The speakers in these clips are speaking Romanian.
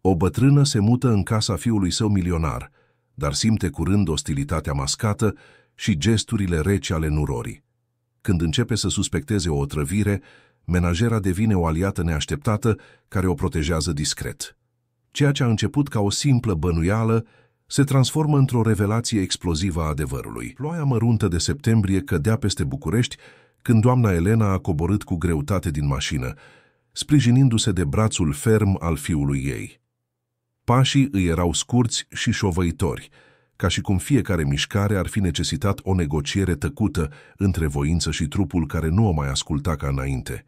O bătrână se mută în casa fiului său milionar, dar simte curând ostilitatea mascată și gesturile reci ale nurorii. Când începe să suspecteze o otrăvire, menajera devine o aliată neașteptată care o protejează discret. Ceea ce a început ca o simplă bănuială se transformă într-o revelație explozivă a adevărului. Ploaia măruntă de septembrie cădea peste București când doamna Elena a coborât cu greutate din mașină, sprijinindu-se de brațul ferm al fiului ei. Pașii îi erau scurți și șovăitori, ca și cum fiecare mișcare ar fi necesitat o negociere tăcută între voință și trupul care nu o mai asculta ca înainte.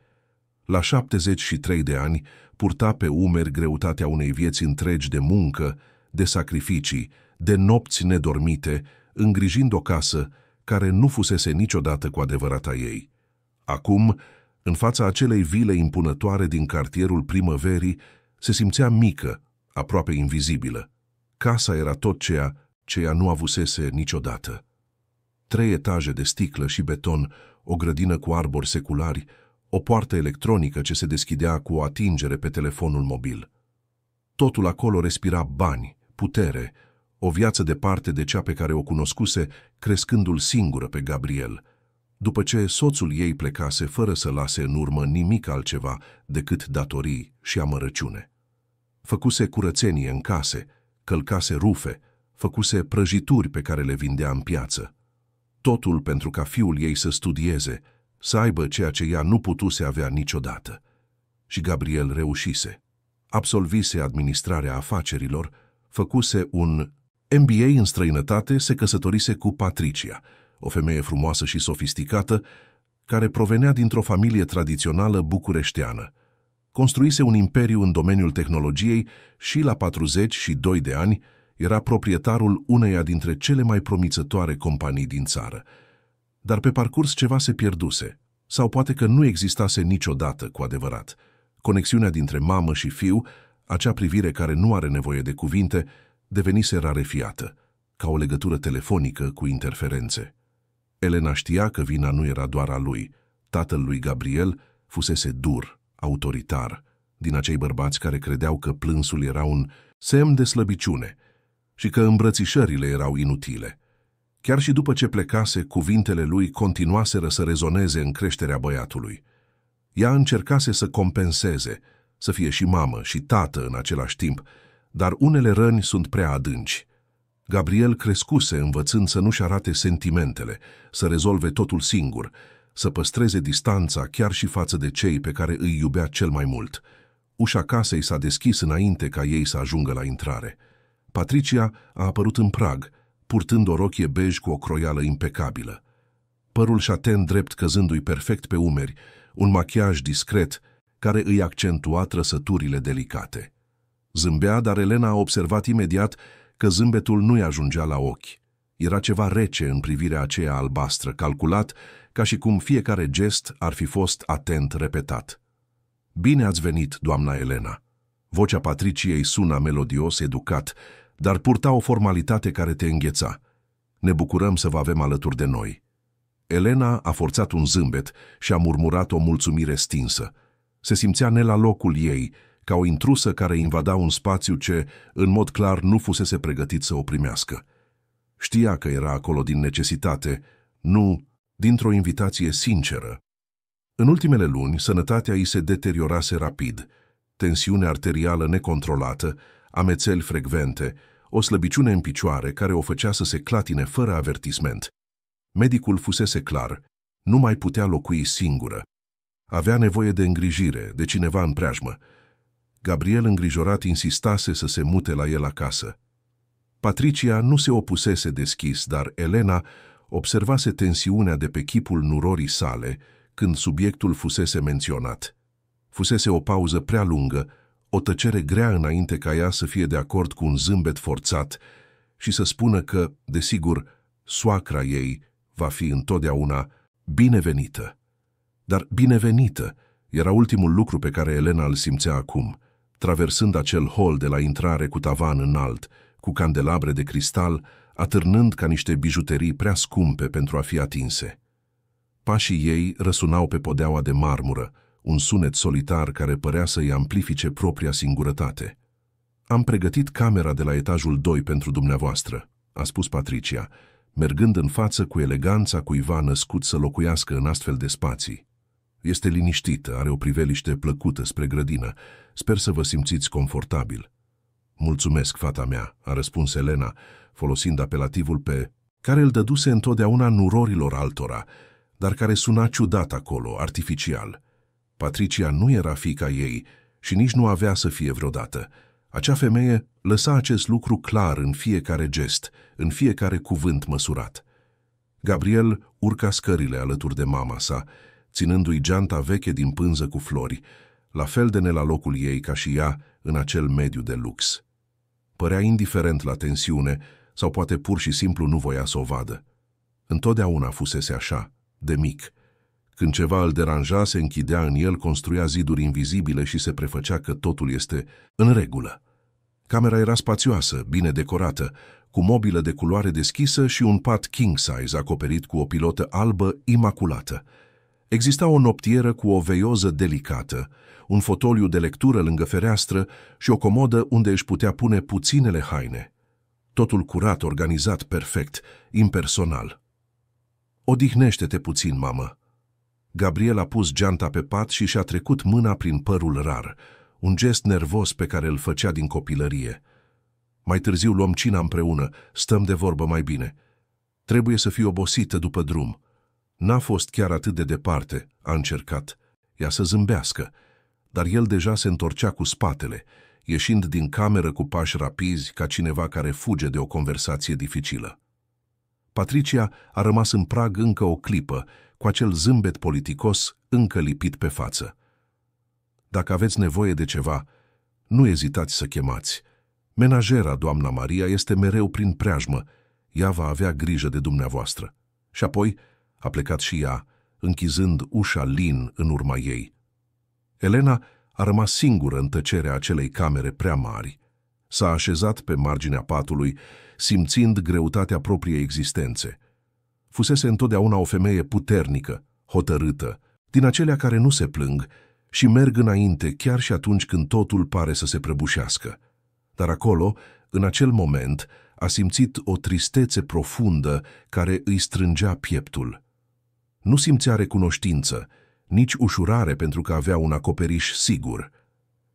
La 73 de ani, purta pe umeri greutatea unei vieți întregi de muncă, de sacrificii, de nopți nedormite, îngrijind o casă care nu fusese niciodată cu adevărat a ei. Acum, în fața acelei vile impunătoare din cartierul Primăverii, se simțea mică, aproape invizibilă. Casa era tot ceea ce ea nu avusese niciodată. 3 etaje de sticlă și beton, o grădină cu arbori seculari, o poartă electronică ce se deschidea cu o atingere pe telefonul mobil. Totul acolo respira bani, putere, o viață departe de cea pe care o cunoscuse, crescându-l singură pe Gabriel, după ce soțul ei plecase fără să lase în urmă nimic altceva decât datorii și amărăciune. Făcuse curățenie în case, călcase rufe, făcuse prăjituri pe care le vindea în piață. Totul pentru ca fiul ei să studieze, să aibă ceea ce ea nu putuse avea niciodată. Și Gabriel reușise. Absolvise administrarea afacerilor, făcuse un MBA în străinătate, se căsătorise cu Patricia, o femeie frumoasă și sofisticată, care provenea dintr-o familie tradițională bucureșteană. Construise un imperiu în domeniul tehnologiei și, la 42 de ani, era proprietarul uneia dintre cele mai promițătoare companii din țară. Dar pe parcurs ceva se pierduse, sau poate că nu existase niciodată cu adevărat. Conexiunea dintre mamă și fiu, acea privire care nu are nevoie de cuvinte, devenise rarefiată, ca o legătură telefonică cu interferențe. Elena știa că vina nu era doar a lui. Tatăl lui Gabriel fusese dur, autoritar, din acei bărbați care credeau că plânsul era un semn de slăbiciune și că îmbrățișările erau inutile. Chiar și după ce plecase, cuvintele lui continuaseră să rezoneze în creșterea băiatului. Ea încercase să compenseze, să fie și mamă și tată în același timp, dar unele răni sunt prea adânci. Gabriel crescuse învățând să nu-și arate sentimentele, să rezolve totul singur, să păstreze distanța chiar și față de cei pe care îi iubea cel mai mult. Ușa casei s-a deschis înainte ca ei să ajungă la intrare. Patricia a apărut în prag, purtând o rochie bej cu o croială impecabilă. Părul șaten drept căzându-i perfect pe umeri, un machiaj discret care îi accentua trăsăturile delicate. Zâmbea, dar Elena a observat imediat că zâmbetul nu-i ajungea la ochi. Era ceva rece în privirea aceea albastră, calculat, ca și cum fiecare gest ar fi fost atent repetat. "Bine ați venit, doamna Elena." Vocea Patriciei suna melodios, educat, dar purta o formalitate care te îngheța. "Ne bucurăm să vă avem alături de noi." Elena a forțat un zâmbet și a murmurat o mulțumire stinsă. Se simțea ne la locul ei, ca o intrusă care invada un spațiu ce, în mod clar, nu fusese pregătit să o primească. Știa că era acolo din necesitate, nu dintr-o invitație sinceră. În ultimele luni, sănătatea ei se deteriorase rapid. Tensiune arterială necontrolată, amețeli frecvente, o slăbiciune în picioare care o făcea să se clatine fără avertisment. Medicul fusese clar, nu mai putea locui singură. Avea nevoie de îngrijire, de cineva în preajmă. Gabriel, îngrijorat, insistase să se mute la el acasă. Patricia nu se opusese deschis, dar Elena observase tensiunea de pe chipul nurorii sale când subiectul fusese menționat. Fusese o pauză prea lungă, o tăcere grea înainte ca ea să fie de acord cu un zâmbet forțat și să spună că, desigur, soacra ei va fi întotdeauna binevenită. Dar binevenită era ultimul lucru pe care Elena îl simțea acum, traversând acel hol de la intrare cu tavan înalt, cu candelabre de cristal, atârnând ca niște bijuterii prea scumpe pentru a fi atinse. Pașii ei răsunau pe podeaua de marmură, un sunet solitar care părea să-i amplifice propria singurătate. Am pregătit camera de la etajul 2 pentru dumneavoastră, a spus Patricia, mergând în față cu eleganța cuiva născut să locuiască în astfel de spații. Este liniștită, are o priveliște plăcută spre grădină. Sper să vă simțiți confortabil. Mulțumesc, fata mea, a răspuns Elena, folosind apelativul pe care îl dăduse întotdeauna nurorilor altora, dar care suna ciudat acolo, artificial. Patricia nu era fiica ei și nici nu avea să fie vreodată. Acea femeie lăsa acest lucru clar în fiecare gest, în fiecare cuvânt măsurat. Gabriel urca scările alături de mama sa, ținându-i geanta veche din pânză cu flori, la fel de ne la locul ei ca și ea în acel mediu de lux. Părea indiferent la tensiune sau poate pur și simplu nu voia să o vadă. Întotdeauna fusese așa, de mic. Când ceva îl deranja, se închidea în el, construia ziduri invizibile și se prefăcea că totul este în regulă. Camera era spațioasă, bine decorată, cu mobilă de culoare deschisă și un pat king size acoperit cu o pilotă albă imaculată. Exista o noptieră cu o veioză delicată, un fotoliu de lectură lângă fereastră și o comodă unde își putea pune puținele haine. Totul curat, organizat, perfect, impersonal. Odihnește-te puțin, mamă. Gabriel a pus geanta pe pat și și-a trecut mâna prin părul rar, un gest nervos pe care îl făcea din copilărie. Mai târziu luăm cina împreună, stăm de vorbă mai bine. Trebuie să fii obosită după drum. N-a fost chiar atât de departe, a încercat. Ea să zâmbească, dar el deja se întorcea cu spatele, ieșind din cameră cu pași rapizi ca cineva care fuge de o conversație dificilă. Patricia a rămas în prag încă o clipă, cu acel zâmbet politicos încă lipit pe față. Dacă aveți nevoie de ceva, nu ezitați să chemați. Menajera, doamna Maria, este mereu prin preajmă. Ea va avea grijă de dumneavoastră. Și apoi a plecat și ea, închizând ușa lin în urma ei. Elena a rămas singură în tăcerea acelei camere prea mari. S-a așezat pe marginea patului, simțind greutatea propriei existențe. Fusese întotdeauna o femeie puternică, hotărâtă, din acelea care nu se plâng și merg înainte chiar și atunci când totul pare să se prăbușească. Dar acolo, în acel moment, a simțit o tristețe profundă care îi strângea pieptul. Nu simțea recunoștință, nici ușurare pentru că avea un acoperiș sigur.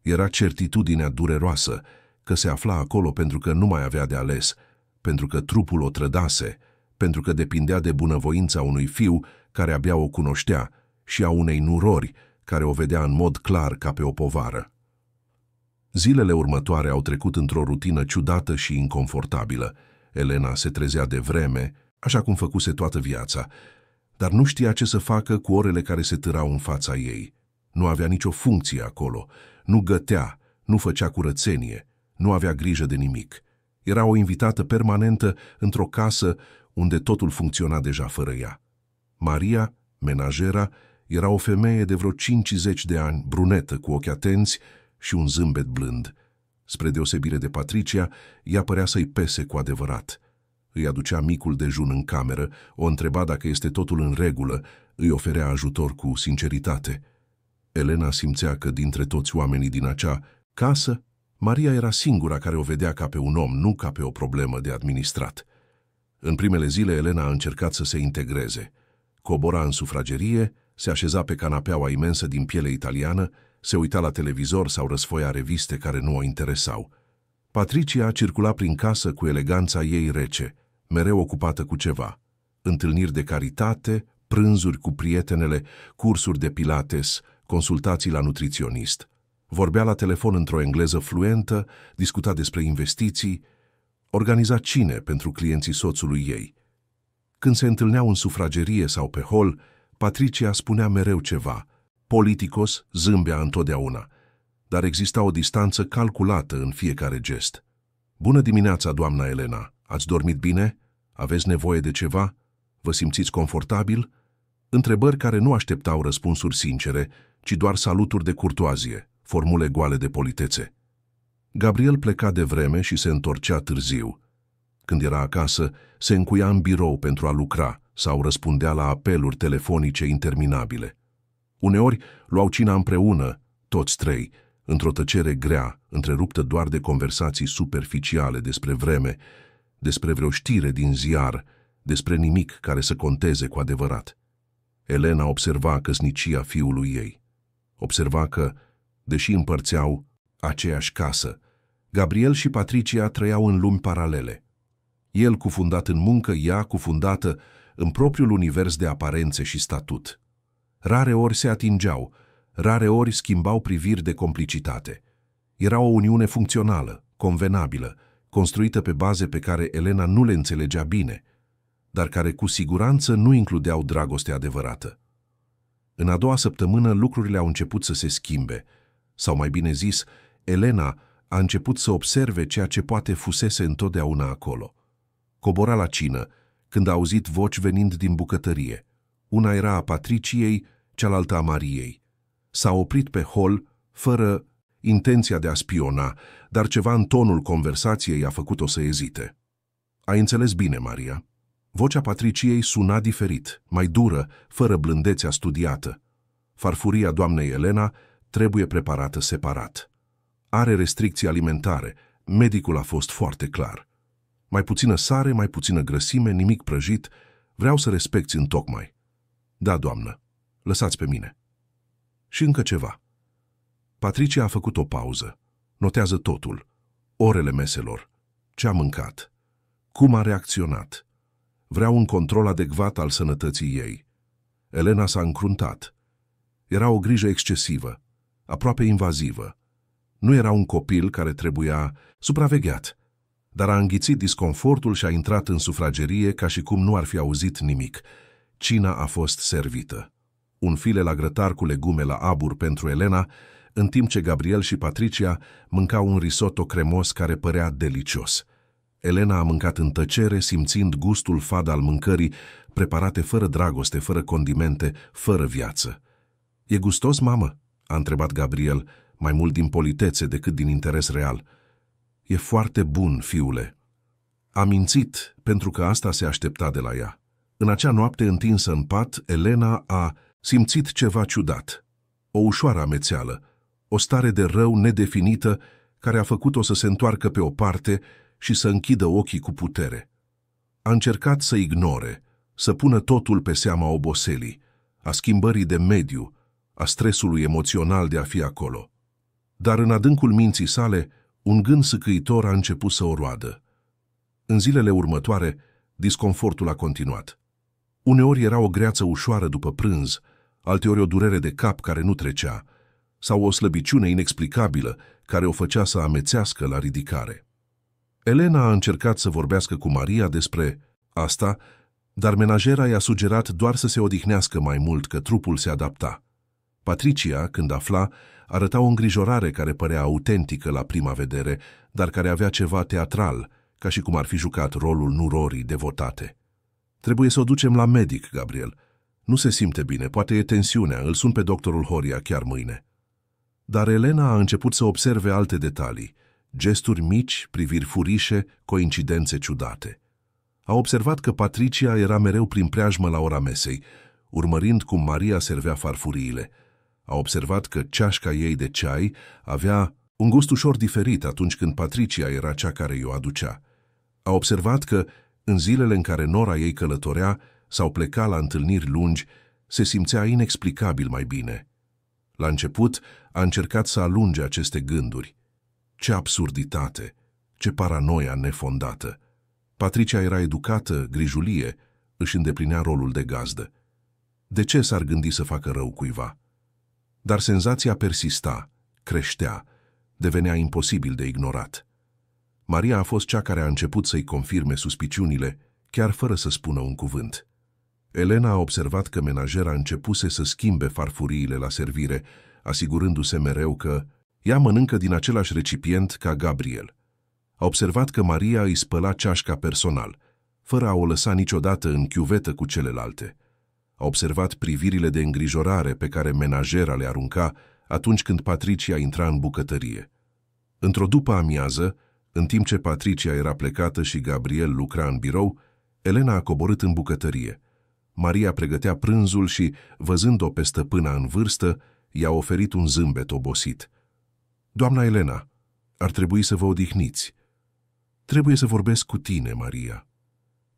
Era certitudinea dureroasă că se afla acolo pentru că nu mai avea de ales, pentru că trupul o trădase, pentru că depindea de bunăvoința unui fiu care abia o cunoștea și a unei nurori care o vedea în mod clar ca pe o povară. Zilele următoare au trecut într-o rutină ciudată și inconfortabilă. Elena se trezea de vreme, așa cum făcuse toată viața, dar nu știa ce să facă cu orele care se târau în fața ei. Nu avea nicio funcție acolo, nu gătea, nu făcea curățenie, nu avea grijă de nimic. Era o invitată permanentă într-o casă unde totul funcționa deja fără ea. Maria, menajera, era o femeie de vreo 50 de ani, brunetă, cu ochi atenți și un zâmbet blând. Spre deosebire de Patricia, ea părea să-i pese cu adevărat. Îi aducea micul dejun în cameră, o întreba dacă este totul în regulă, îi oferea ajutor cu sinceritate. Elena simțea că dintre toți oamenii din acea casă, Maria era singura care o vedea ca pe un om, nu ca pe o problemă de administrat. În primele zile, Elena a încercat să se integreze. Cobora în sufragerie, se așeza pe canapeaua imensă din piele italiană, se uita la televizor sau răsfoia reviste care nu o interesau. Patricia circula prin casă cu eleganța ei rece, mereu ocupată cu ceva. Întâlniri de caritate, prânzuri cu prietenele, cursuri de pilates, consultații la nutriționist. Vorbea la telefon într-o engleză fluentă, discuta despre investiții, organiza cine pentru clienții soțului ei. Când se întâlneau în sufragerie sau pe hol, Patricia spunea mereu ceva. Politicos zâmbea întotdeauna, dar exista o distanță calculată în fiecare gest. Bună dimineața, doamna Elena! Ați dormit bine? Aveți nevoie de ceva? Vă simțiți confortabil? Întrebări care nu așteptau răspunsuri sincere, ci doar saluturi de curtoazie, formule goale de politețe. Gabriel pleca de vreme și se întorcea târziu. Când era acasă, se încuia în birou pentru a lucra sau răspundea la apeluri telefonice interminabile. Uneori luau cina împreună, toți trei, într-o tăcere grea, întreruptă doar de conversații superficiale despre vreme, despre vreo știre din ziar, despre nimic care să conteze cu adevărat. Elena observa căsnicia fiului ei. Observa că, deși împărțeau aceeași casă, Gabriel și Patricia trăiau în lumi paralele. El cufundat în muncă, ea cufundată în propriul univers de aparențe și statut. Rare ori se atingeau, rare ori schimbau priviri de complicitate. Era o uniune funcțională, convenabilă, construită pe baze pe care Elena nu le înțelegea bine, dar care cu siguranță nu includeau dragoste adevărată. În a doua săptămână lucrurile au început să se schimbe, sau mai bine zis, Elena a început să observe ceea ce poate fusese întotdeauna acolo. Cobora la cină, când a auzit voci venind din bucătărie. Una era a Patriciei, cealaltă a Mariei. S-a oprit pe hol, fără intenția de a spiona, dar ceva în tonul conversației a făcut-o să ezite. Ai înțeles bine, Maria. Vocea Patriciei suna diferit, mai dură, fără blândețea studiată. Farfuria doamnei Elena trebuie preparată separat. Are restricții alimentare, medicul a fost foarte clar. Mai puțină sare, mai puțină grăsime, nimic prăjit, vreau să respecti întocmai. Da, doamnă, lăsați pe mine. Și încă ceva. Patricia a făcut o pauză. Notează totul. Orele meselor. Ce a mâncat. Cum a reacționat. Vreau un control adecvat al sănătății ei. Elena s-a încruntat. Era o grijă excesivă, aproape invazivă. Nu era un copil care trebuia supravegheat, dar a înghițit disconfortul și a intrat în sufragerie ca și cum nu ar fi auzit nimic. Cina a fost servită. Un file la grătar cu legume la abur pentru Elena, în timp ce Gabriel și Patricia mâncau un risotto cremos care părea delicios. Elena a mâncat în tăcere, simțind gustul fad al mâncării, preparate fără dragoste, fără condimente, fără viață. E gustos, mamă?" a întrebat Gabriel, mai mult din politețe decât din interes real. E foarte bun, fiule." A mințit, pentru că asta se aștepta de la ea. În acea noapte întinsă în pat, Elena a simțit ceva ciudat. O ușoară amețeală, o stare de rău nedefinită care a făcut-o să se întoarcă pe o parte și să închidă ochii cu putere. A încercat să ignore, să pună totul pe seama oboselii, a schimbării de mediu, a stresului emoțional de a fi acolo. Dar în adâncul minții sale, un gând sâcâitor a început să o roadă. În zilele următoare, disconfortul a continuat. Uneori era o greață ușoară după prânz, alteori o durere de cap care nu trecea, sau o slăbiciune inexplicabilă care o făcea să amețească la ridicare. Elena a încercat să vorbească cu Maria despre asta, dar menajera i-a sugerat doar să se odihnească mai mult, că trupul se adapta. Patricia, când afla, arăta o îngrijorare care părea autentică la prima vedere, dar care avea ceva teatral, ca și cum ar fi jucat rolul nurorii devotate. Trebuie să o ducem la medic, Gabriel. Nu se simte bine, poate e tensiunea, îl sun pe doctorul Horia chiar mâine. Dar Elena a început să observe alte detalii, gesturi mici, priviri furișe, coincidențe ciudate. A observat că Patricia era mereu prin preajmă la ora mesei, urmărind cum Maria servea farfuriile. A observat că ceașca ei de ceai avea un gust ușor diferit atunci când Patricia era cea care i-o aducea. A observat că, în zilele în care nora ei călătorea sau pleca la întâlniri lungi, se simțea inexplicabil mai bine. La început, a încercat să alunge aceste gânduri. Ce absurditate! Ce paranoia nefondată! Patricia era educată, grijulie, își îndeplinea rolul de gazdă. De ce s-ar gândi să facă rău cuiva? Dar senzația persista, creștea, devenea imposibil de ignorat. Maria a fost cea care a început să-i confirme suspiciunile, chiar fără să spună un cuvânt. Elena a observat că menajera începuse să schimbe farfuriile la servire, asigurându-se mereu că ea mănâncă din același recipient ca Gabriel. A observat că Maria îi spăla ceașca personal, fără a o lăsa niciodată în chiuvetă cu celelalte. A observat privirile de îngrijorare pe care menajera le arunca atunci când Patricia intra în bucătărie. Într-o după-amiază, în timp ce Patricia era plecată și Gabriel lucra în birou, Elena a coborât în bucătărie. Maria pregătea prânzul și, văzând-o pe stăpâna în vârstă, i-a oferit un zâmbet obosit. Doamna Elena, ar trebui să vă odihniți. Trebuie să vorbesc cu tine, Maria.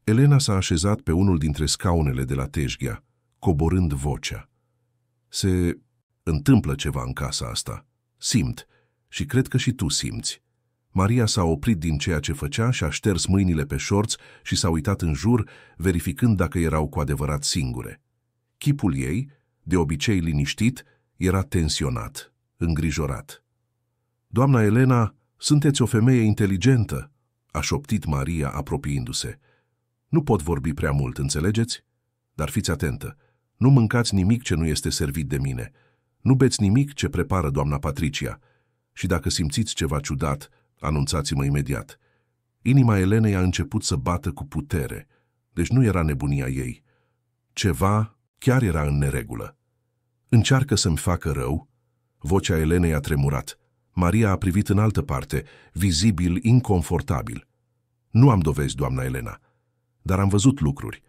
Elena s-a așezat pe unul dintre scaunele de la teșghea, coborând vocea. Se întâmplă ceva în casa asta. Simt și cred că și tu simți. Maria s-a oprit din ceea ce făcea și a șters mâinile pe șorț și s-a uitat în jur, verificând dacă erau cu adevărat singure. Chipul ei, de obicei liniștit, era tensionat, îngrijorat. Doamna Elena, sunteți o femeie inteligentă, a șoptit Maria apropiindu-se. Nu pot vorbi prea mult, înțelegeți? Dar fiți atentă, nu mâncați nimic ce nu este servit de mine. Nu beți nimic ce prepară doamna Patricia. Și dacă simțiți ceva ciudat, anunțați-mă imediat. Inima Elenei a început să bată cu putere, deci nu era nebunia ei. Ceva chiar era în neregulă. Încearcă să-mi facă rău? Vocea Elenei a tremurat. Maria a privit în altă parte, vizibil inconfortabil. Nu am dovezi, doamna Elena, dar am văzut lucruri.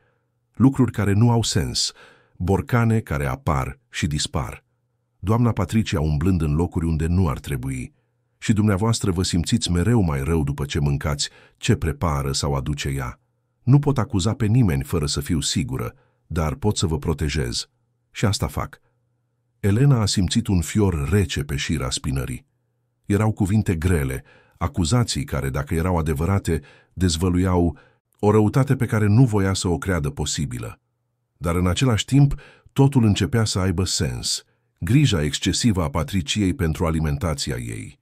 Lucruri care nu au sens, borcane care apar și dispar. Doamna Patricia umblând în locuri unde nu ar trebui. Și dumneavoastră vă simțiți mereu mai rău după ce mâncați ce prepară sau aduce ea. Nu pot acuza pe nimeni fără să fiu sigură, dar pot să vă protejez. Și asta fac. Elena a simțit un fior rece pe șira spinării. Erau cuvinte grele, acuzații care, dacă erau adevărate, dezvăluiau o răutate pe care nu voia să o creadă posibilă. Dar în același timp, totul începea să aibă sens. Grija excesivă a Patriciei pentru alimentația ei,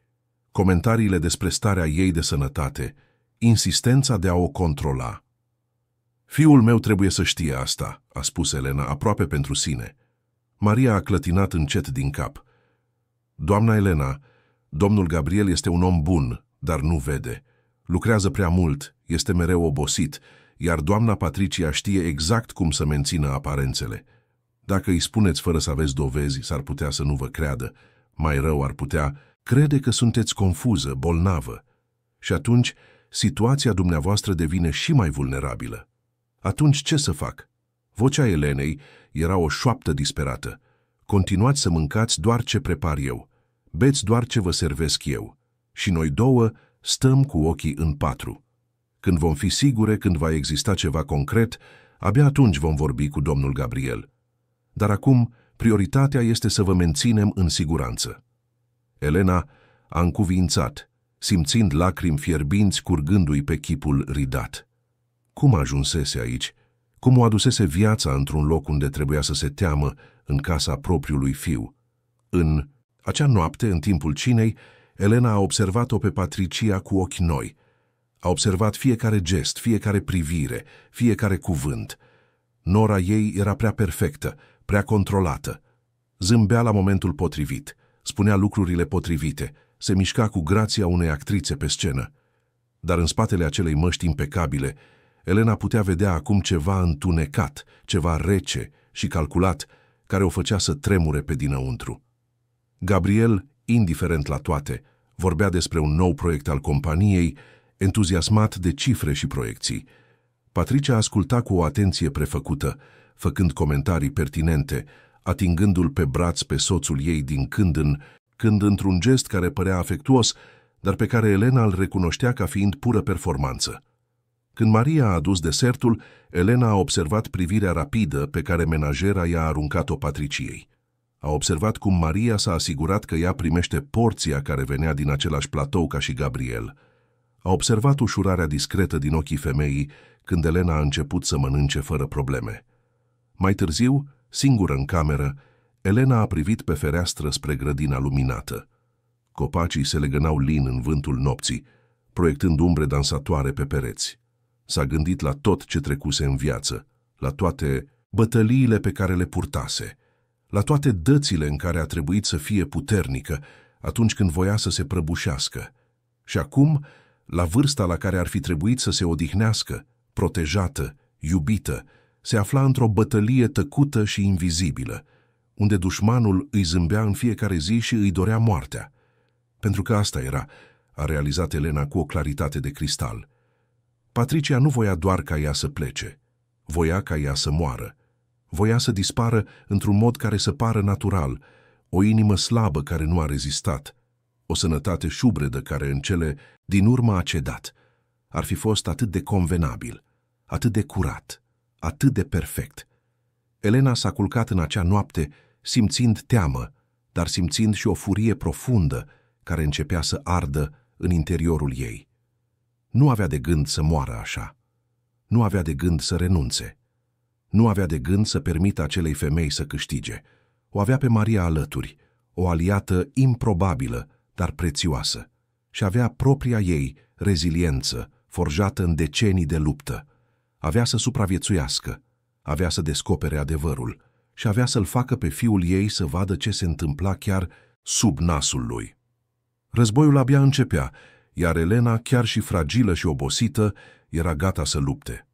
comentariile despre starea ei de sănătate, insistența de a o controla. Fiul meu trebuie să știe asta, a spus Elena, aproape pentru sine. Maria a clătinat încet din cap. Doamna Elena, domnul Gabriel este un om bun, dar nu vede. Lucrează prea mult, este mereu obosit, iar doamna Patricia știe exact cum să mențină aparențele. Dacă îi spuneți fără să aveți dovezi, s-ar putea să nu vă creadă. Mai rău ar putea crede că sunteți confuză, bolnavă. Și atunci, situația dumneavoastră devine și mai vulnerabilă. Atunci ce să fac? Vocea Elenei era o șoaptă disperată. Continuați să mâncați doar ce prepar eu. Beți doar ce vă servesc eu. Și noi două stăm cu ochii în patru. Când vom fi sigure, când va exista ceva concret, abia atunci vom vorbi cu domnul Gabriel. Dar acum, prioritatea este să vă menținem în siguranță. Elena a încuviințat, simțind lacrimi fierbinți curgându-i pe chipul ridat. Cum ajunsese aici? Cum o adusese viața într-un loc unde trebuia să se teamă, în casa propriului fiu? În acea noapte, în timpul cinei, Elena a observat-o pe Patricia cu ochi noi. A observat fiecare gest, fiecare privire, fiecare cuvânt. Nora ei era prea perfectă, prea controlată. Zâmbea la momentul potrivit, spunea lucrurile potrivite, se mișca cu grația unei actrițe pe scenă. Dar în spatele acelei măști impecabile, Elena putea vedea acum ceva întunecat, ceva rece și calculat, care o făcea să tremure pe dinăuntru. Gabriel, indiferent la toate, vorbea despre un nou proiect al companiei, entuziasmat de cifre și proiecții. Patricia asculta cu o atenție prefăcută, făcând comentarii pertinente, atingându-l pe braț pe soțul ei din când în când într-un gest care părea afectuos, dar pe care Elena îl recunoștea ca fiind pură performanță. Când Maria a adus desertul, Elena a observat privirea rapidă pe care menajera i-a aruncat-o Patriciei. A observat cum Maria s-a asigurat că ea primește porția care venea din același platou ca și Gabriel. A observat ușurarea discretă din ochii femeii când Elena a început să mănânce fără probleme. Mai târziu, singură în cameră, Elena a privit pe fereastră spre grădina luminată. Copacii se legănau lin în vântul nopții, proiectând umbre dansatoare pe pereți. S-a gândit la tot ce trecuse în viață, la toate bătăliile pe care le purtase, la toate dățile în care a trebuit să fie puternică atunci când voia să se prăbușească. Și acum, la vârsta la care ar fi trebuit să se odihnească, protejată, iubită, se afla într-o bătălie tăcută și invizibilă, unde dușmanul îi zâmbea în fiecare zi și îi dorea moartea. Pentru că asta era, a realizat Elena cu o claritate de cristal. Patricia nu voia doar ca ea să plece, voia ca ea să moară. Voia să dispară într-un mod care să pară natural, o inimă slabă care nu a rezistat, o sănătate șubredă care în cele din urmă a cedat. Ar fi fost atât de convenabil, atât de curat, atât de perfect. Elena s-a culcat în acea noapte simțind teamă, dar simțind și o furie profundă care începea să ardă în interiorul ei. Nu avea de gând să moară așa. Nu avea de gând să renunțe. Nu avea de gând să permită acelei femei să câștige. O avea pe Maria alături, o aliată improbabilă, dar prețioasă, și avea propria ei reziliență, forjată în decenii de luptă. Avea să supraviețuiască, avea să descopere adevărul și avea să-l facă pe fiul ei să vadă ce se întâmpla chiar sub nasul lui. Războiul abia începea, iar Elena, chiar și fragilă și obosită, era gata să lupte.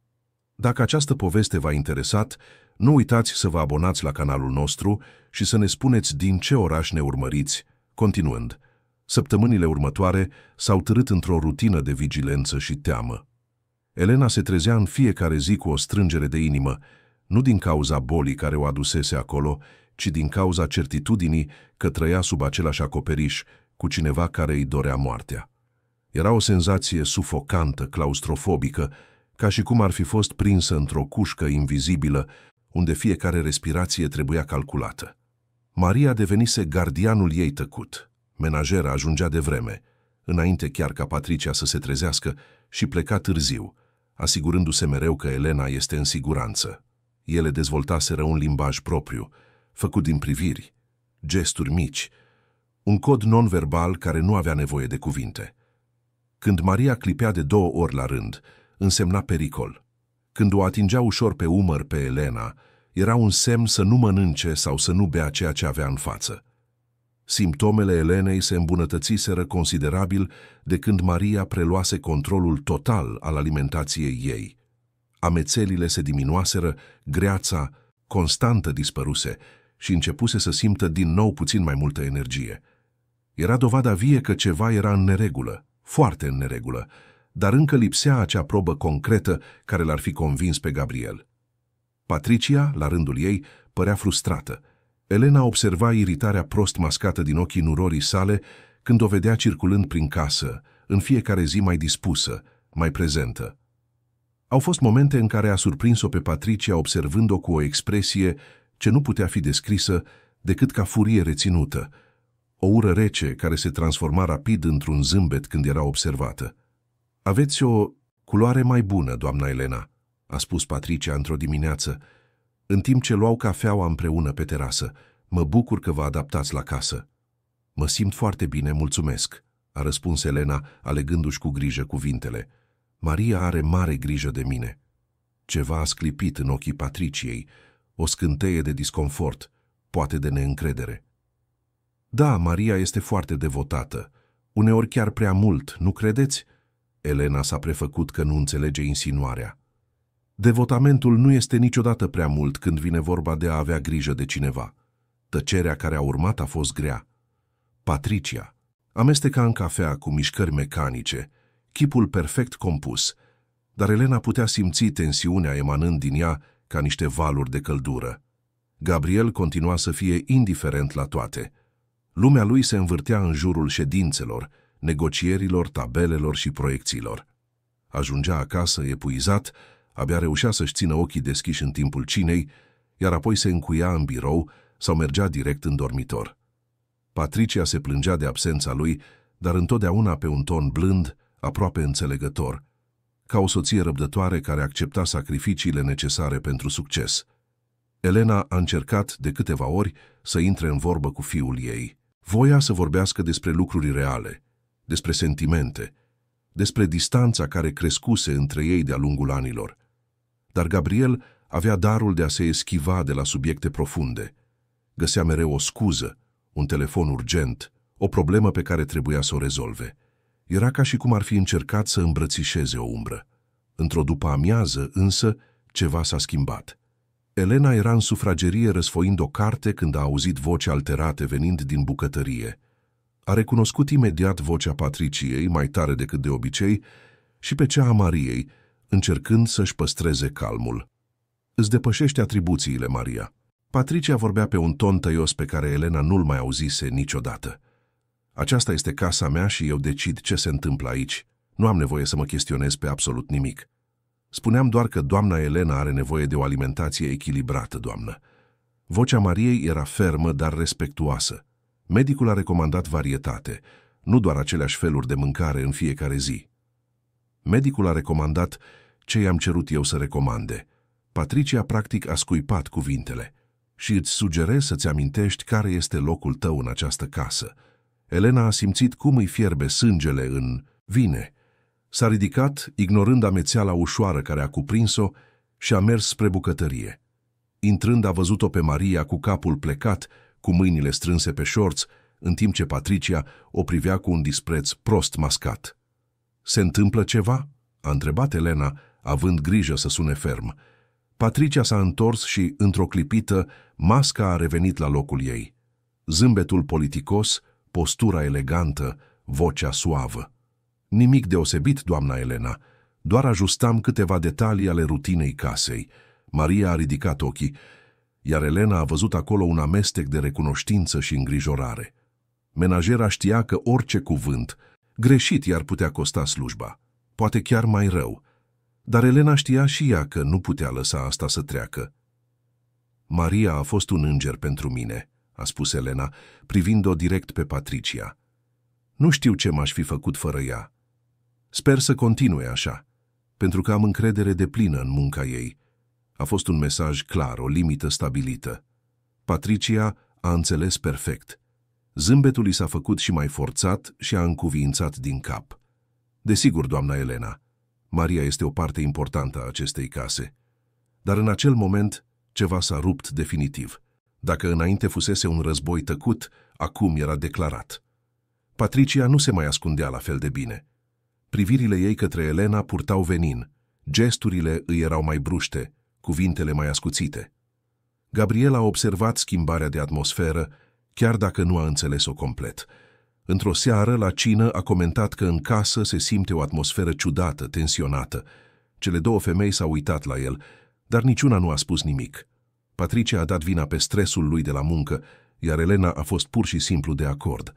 Dacă această poveste v-a interesat, nu uitați să vă abonați la canalul nostru și să ne spuneți din ce oraș ne urmăriți. Continuând, săptămânile următoare s-au târât într-o rutină de vigilență și teamă. Elena se trezea în fiecare zi cu o strângere de inimă, nu din cauza bolii care o adusese acolo, ci din cauza certitudinii că trăia sub același acoperiș cu cineva care îi dorea moartea. Era o senzație sufocantă, claustrofobică, ca și cum ar fi fost prinsă într-o cușcă invizibilă, unde fiecare respirație trebuia calculată. Maria devenise gardianul ei tăcut. Menajera ajungea de vreme, înainte chiar ca Patricia să se trezească, și pleca târziu, asigurându-se mereu că Elena este în siguranță. Ele dezvoltaseră un limbaj propriu, făcut din priviri, gesturi mici, un cod non-verbal care nu avea nevoie de cuvinte. Când Maria clipea de 2 ori la rând, însemna pericol. Când o atingea ușor pe umăr pe Elena, era un semn să nu mănânce sau să nu bea ceea ce avea în față. Simptomele Elenei se îmbunătățiseră considerabil de când Maria preluase controlul total al alimentației ei. Amețelile se diminuaseră, greața constantă dispăruse și începuse să simtă din nou puțin mai multă energie. Era dovada vie că ceva era în neregulă, foarte în neregulă, dar încă lipsea acea probă concretă care l-ar fi convins pe Gabriel. Patricia, la rândul ei, părea frustrată. Elena observa iritarea prost mascată din ochii nurorii sale când o vedea circulând prin casă, în fiecare zi mai dispusă, mai prezentă. Au fost momente în care a surprins-o pe Patricia observând-o cu o expresie ce nu putea fi descrisă decât ca furie reținută, o ură rece care se transforma rapid într-un zâmbet când era observată. "Aveți o culoare mai bună, doamna Elena," a spus Patricia într-o dimineață, în timp ce luau cafeaua împreună pe terasă. "Mă bucur că vă adaptați la casă." "Mă simt foarte bine, mulțumesc," a răspuns Elena, alegându-și cu grijă cuvintele. "Maria are mare grijă de mine." Ceva a sclipit în ochii Patriciei, o scânteie de disconfort, poate de neîncredere. "Da, Maria este foarte devotată, uneori chiar prea mult, nu credeți?" Elena s-a prefăcut că nu înțelege insinuarea. "Devotamentul nu este niciodată prea mult când vine vorba de a avea grijă de cineva." Tăcerea care a urmat a fost grea. Patricia amesteca în cafea cu mișcări mecanice, chipul perfect compus, dar Elena putea simți tensiunea emanând din ea ca niște valuri de căldură. Gabriel continua să fie indiferent la toate. Lumea lui se învârtea în jurul ședințelor, negocierilor, tabelelor și proiecțiilor. Ajungea acasă epuizat, abia reușea să-și țină ochii deschiși în timpul cinei, iar apoi se încuia în birou sau mergea direct în dormitor. Patricia se plângea de absența lui, dar întotdeauna pe un ton blând, aproape înțelegător, ca o soție răbdătoare care accepta sacrificiile necesare pentru succes. Elena a încercat de câteva ori să intre în vorbă cu fiul ei. Voia să vorbească despre lucruri reale, despre sentimente, despre distanța care crescuse între ei de-a lungul anilor. Dar Gabriel avea darul de a se eschiva de la subiecte profunde. Găsea mereu o scuză, un telefon urgent, o problemă pe care trebuia să o rezolve. Era ca și cum ar fi încercat să îmbrățișeze o umbră. Într-o după-amiază, însă, ceva s-a schimbat. Elena era în sufragerie răsfoind o carte când a auzit voci alterate venind din bucătărie. A recunoscut imediat vocea Patriciei, mai tare decât de obicei, și pe cea a Mariei, încercând să-și păstreze calmul. "Îți depășește atribuțiile, Maria." Patricia vorbea pe un ton tăios pe care Elena nu-l mai auzise niciodată. Aceasta este casa mea și eu decid ce se întâmplă aici. Nu am nevoie să mă chestionez pe absolut nimic. Spuneam doar că doamna Elena are nevoie de o alimentație echilibrată, doamnă. Vocea Mariei era fermă, dar respectuoasă. Medicul a recomandat varietate, nu doar aceleași feluri de mâncare în fiecare zi. Medicul a recomandat ce i-am cerut eu să recomande. Patricia practic a scuipat cuvintele. Și îți sugerez să-ți amintești care este locul tău în această casă. Elena a simțit cum îi fierbe sângele în vine. S-a ridicat, ignorând amețeala ușoară care a cuprins-o, și a mers spre bucătărie. Intrând, a văzut-o pe Maria cu capul plecat, cu mâinile strânse pe șorț, în timp ce Patricia o privea cu un dispreț prost mascat. Se întâmplă ceva?" a întrebat Elena, având grijă să sune ferm. Patricia s-a întors și, într-o clipită, masca a revenit la locul ei. Zâmbetul politicos, postura elegantă, vocea suavă. Nimic deosebit, doamna Elena. Doar ajustam câteva detalii ale rutinei casei. Maria a ridicat ochii, iar Elena a văzut acolo un amestec de recunoștință și îngrijorare. Menajera știa că orice cuvânt greșit i-ar putea costa slujba, poate chiar mai rău. Dar Elena știa și ea că nu putea lăsa asta să treacă. Maria a fost un înger pentru mine, a spus Elena, privind-o direct pe Patricia. Nu știu ce m-aș fi făcut fără ea. Sper să continue așa, pentru că am încredere deplină în munca ei. A fost un mesaj clar, o limită stabilită. Patricia a înțeles perfect. Zâmbetul i s-a făcut și mai forțat și a încuviințat din cap. Desigur, doamna Elena, Maria este o parte importantă a acestei case. Dar în acel moment ceva s-a rupt definitiv. Dacă înainte fusese un război tăcut, acum era declarat. Patricia nu se mai ascundea la fel de bine. Privirile ei către Elena purtau venin, gesturile îi erau mai bruște, cuvintele mai ascuțite. Gabriela a observat schimbarea de atmosferă, chiar dacă nu a înțeles-o complet. Într-o seară, la cină, a comentat că în casă se simte o atmosferă ciudată, tensionată. Cele două femei s-au uitat la el, dar niciuna nu a spus nimic. Patricia a dat vina pe stresul lui de la muncă, iar Elena a fost pur și simplu de acord,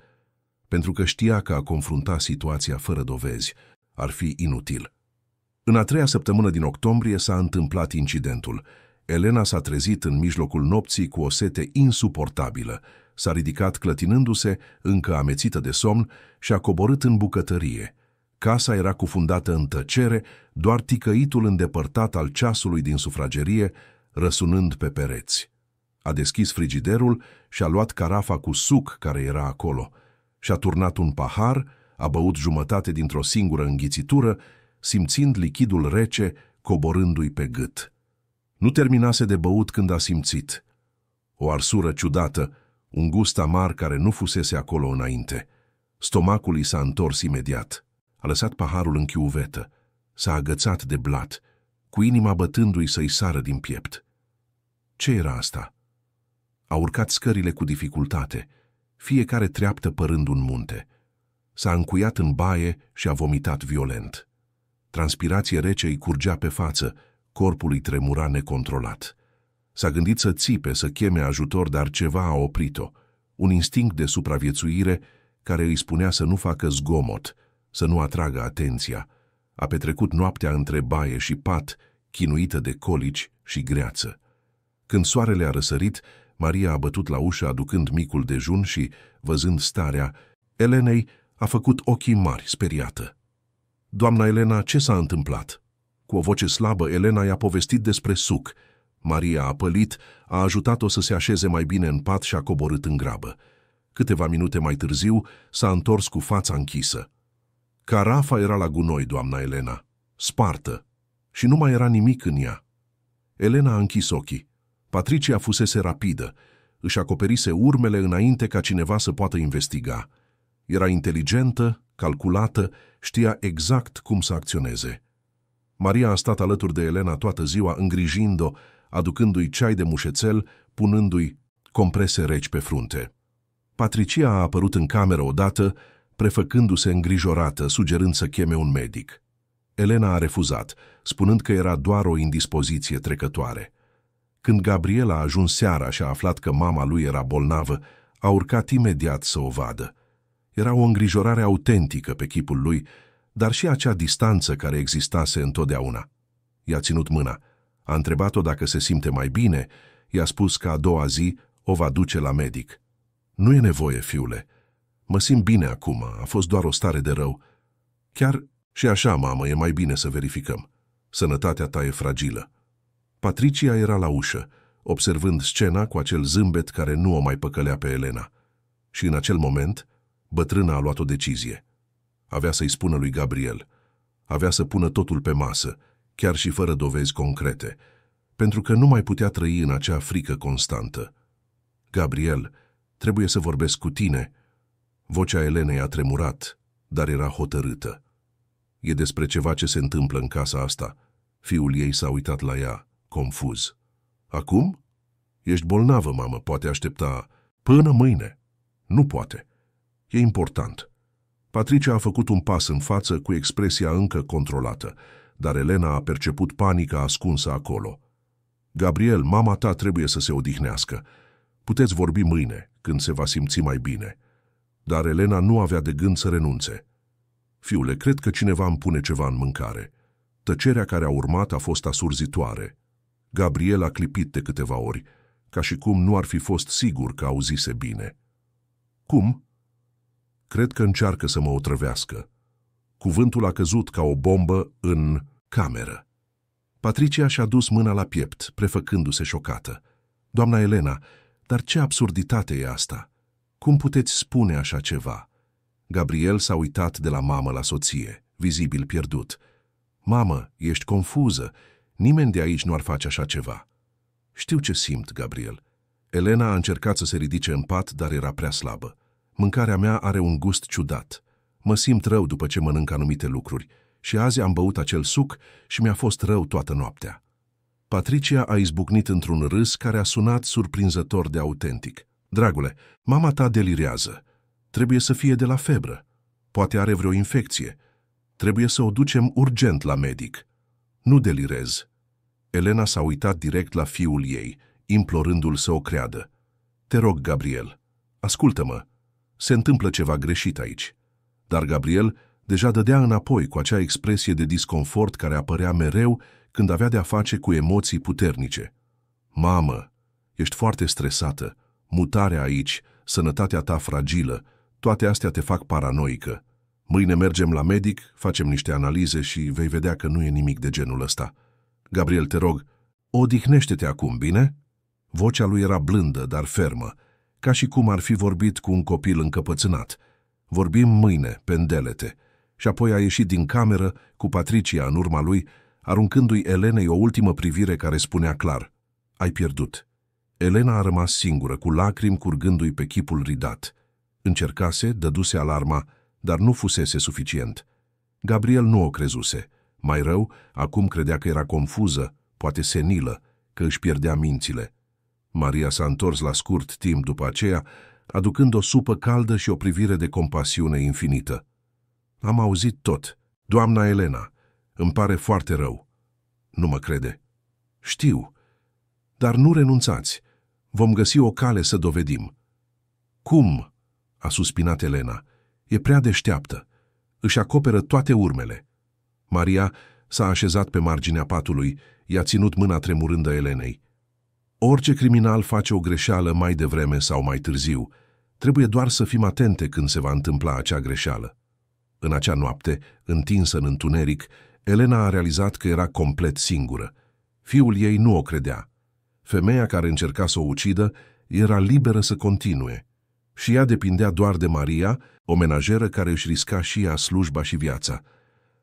pentru că știa că a confrunta situația fără dovezi ar fi inutil. În a treia săptămână din octombrie s-a întâmplat incidentul. Elena s-a trezit în mijlocul nopții cu o sete insuportabilă, s-a ridicat clătinându-se, încă amețită de somn, și a coborât în bucătărie. Casa era cufundată în tăcere, doar ticăitul îndepărtat al ceasului din sufragerie, răsunând pe pereți. A deschis frigiderul și a luat carafa cu suc care era acolo. Și-a turnat un pahar, a băut jumătate dintr-o singură înghițitură, simțind lichidul rece coborându-i pe gât. Nu terminase de băut când a simțit o arsură ciudată, un gust amar care nu fusese acolo înainte. Stomacul i s-a întors imediat. A lăsat paharul în chiuvetă. S-a agățat de blat, cu inima bătându-i să-i sară din piept. Ce era asta? A urcat scările cu dificultate, fiecare treaptă părând un munte. S-a încuiat în baie și a vomitat violent. Transpirație rece îi curgea pe față, corpul îi tremura necontrolat. S-a gândit să țipe, să cheme ajutor, dar ceva a oprit-o. Un instinct de supraviețuire care îi spunea să nu facă zgomot, să nu atragă atenția. A petrecut noaptea între baie și pat, chinuită de colici și greață. Când soarele a răsărit, Maria a bătut la ușă aducând micul dejun și, văzând starea Elenei, a făcut ochii mari, speriată. Doamna Elena, ce s-a întâmplat?" Cu o voce slabă, Elena i-a povestit despre suc. Maria a pălit, a ajutat-o să se așeze mai bine în pat și a coborât în grabă. Câteva minute mai târziu s-a întors cu fața închisă. Carafa era la gunoi, doamna Elena, spartă, și nu mai era nimic în ea. Elena a închis ochii. Patricia fusese rapidă, își acoperise urmele înainte ca cineva să poată investiga. Era inteligentă, calculată, știa exact cum să acționeze. Maria a stat alături de Elena toată ziua, îngrijind-o, aducându-i ceai de mușețel, punându-i comprese reci pe frunte. Patricia a apărut în cameră odată, prefăcându-se îngrijorată, sugerând să cheme un medic. Elena a refuzat, spunând că era doar o indispoziție trecătoare. Când Gabriela a ajuns seara și a aflat că mama lui era bolnavă, a urcat imediat să o vadă. Era o îngrijorare autentică pe chipul lui, dar și acea distanță care existase întotdeauna. I-a ținut mâna. A întrebat-o dacă se simte mai bine. I-a spus că a doua zi o va duce la medic. Nu e nevoie, fiule. Mă simt bine acum, a fost doar o stare de rău. Chiar și așa, mamă, e mai bine să verificăm. Sănătatea ta e fragilă. Patricia era la ușă, observând scena cu acel zâmbet care nu o mai păcălea pe Elena. Și în acel moment, bătrâna a luat o decizie. Avea să-i spună lui Gabriel. Avea să pună totul pe masă, chiar și fără dovezi concrete, pentru că nu mai putea trăi în acea frică constantă. Gabriel, trebuie să vorbesc cu tine. Vocea Elenei a tremurat, dar era hotărâtă. E despre ceva ce se întâmplă în casa asta. Fiul ei s-a uitat la ea, confuz. Acum? Ești bolnavă, mamă, poate aștepta până mâine. Nu poate. E important. Patricia a făcut un pas în față cu expresia încă controlată, dar Elena a perceput panica ascunsă acolo. Gabriel, mama ta trebuie să se odihnească. Puteți vorbi mâine, când se va simți mai bine. Dar Elena nu avea de gând să renunțe. Fiule, cred că cineva îmi pune ceva în mâncare. Tăcerea care a urmat a fost asurzitoare. Gabriel a clipit de câteva ori, ca și cum nu ar fi fost sigur că auzise bine. Cum? Cred că încearcă să mă otrăvească. Cuvântul a căzut ca o bombă în cameră. Patricia și-a dus mâna la piept, prefăcându-se șocată. Doamna Elena, dar ce absurditate e asta? Cum puteți spune așa ceva? Gabriel s-a uitat de la mamă la soție, vizibil pierdut. Mamă, ești confuză. Nimeni de aici nu ar face așa ceva. Știu ce simt, Gabriel. Elena a încercat să se ridice în pat, dar era prea slabă. Mâncarea mea are un gust ciudat. Mă simt rău după ce mănânc anumite lucruri și azi am băut acel suc și mi-a fost rău toată noaptea. Patricia a izbucnit într-un râs care a sunat surprinzător de autentic. Dragule, mama ta delirează. Trebuie să fie de la febră. Poate are vreo infecție. Trebuie să o ducem urgent la medic. Nu delirez. Elena s-a uitat direct la fiul ei, implorându-l să o creadă. Te rog, Gabriel, ascultă-mă. Se întâmplă ceva greșit aici. Dar Gabriel deja dădea înapoi cu acea expresie de disconfort care apărea mereu când avea de-a face cu emoții puternice. Mamă, ești foarte stresată. Mutarea aici, sănătatea ta fragilă, toate astea te fac paranoică. Mâine mergem la medic, facem niște analize și vei vedea că nu e nimic de genul ăsta. Gabriel, te rog, odihnește-te acum, bine? Vocea lui era blândă, dar fermă, ca și cum ar fi vorbit cu un copil încăpățânat. Vorbim mâine, pendelete. Și apoi a ieșit din cameră, cu Patricia în urma lui, aruncându-i Elenei o ultimă privire care spunea clar: ai pierdut. Elena a rămas singură, cu lacrimi curgându-i pe chipul ridat. Încercase, dăduse alarma, dar nu fusese suficient. Gabriel nu o crezuse. Mai rău, acum credea că era confuză, poate senilă, că își pierdea mințile. Maria s-a întors la scurt timp după aceea, aducând o supă caldă și o privire de compasiune infinită. Am auzit tot. Doamna Elena, îmi pare foarte rău. Nu mă crede. Știu. Dar nu renunțați. Vom găsi o cale să dovedim. Cum? A suspinat Elena. E prea deșteaptă. Își acoperă toate urmele. Maria s-a așezat pe marginea patului, i-a ținut mâna tremurândă Elenei. Orice criminal face o greșeală mai devreme sau mai târziu. Trebuie doar să fim atente când se va întâmpla acea greșeală. În acea noapte, întinsă în întuneric, Elena a realizat că era complet singură. Fiul ei nu o credea. Femeia care încerca să o ucidă era liberă să continue. Și ea depindea doar de Maria, o menajeră care își risca și ea slujba și viața.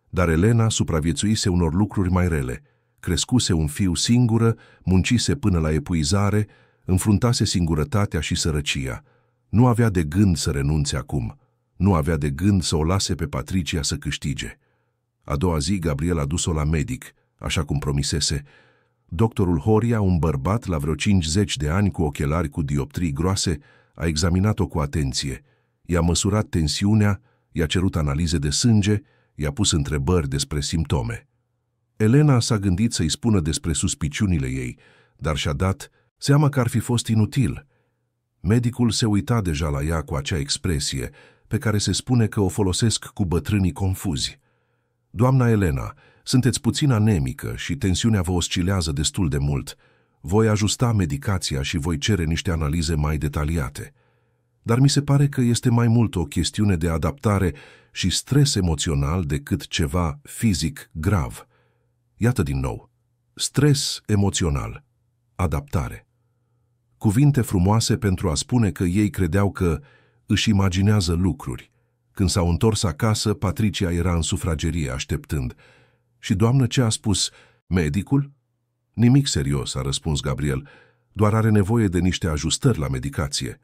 Dar Elena supraviețuise unor lucruri mai rele. Crescuse un fiu singură, muncise până la epuizare, înfruntase singurătatea și sărăcia. Nu avea de gând să renunțe acum. Nu avea de gând să o lase pe Patricia să câștige. A doua zi, Gabriel a dus-o la medic, așa cum promisese. Doctorul Horia, un bărbat la vreo 50 de ani cu ochelari cu dioptrii groase, a examinat-o cu atenție. I-a măsurat tensiunea, i-a cerut analize de sânge, i-a pus întrebări despre simptome. Elena s-a gândit să-i spună despre suspiciunile ei, dar și-a dat seama că ar fi fost inutil. Medicul se uita deja la ea cu acea expresie, pe care se spune că o folosesc cu bătrânii confuzi. Doamna Elena, sunteți puțin anemică și tensiunea vă oscilează destul de mult. Voi ajusta medicația și voi cere niște analize mai detaliate. Dar mi se pare că este mai mult o chestiune de adaptare și stres emoțional decât ceva fizic grav. Iată din nou, stres emoțional, adaptare. Cuvinte frumoase pentru a spune că ei credeau că își imaginează lucruri. Când s-au întors acasă, Patricia era în sufragerie așteptând. Și doamnă, ce a spus? Medicul? Nimic serios, a răspuns Gabriel, doar are nevoie de niște ajustări la medicație.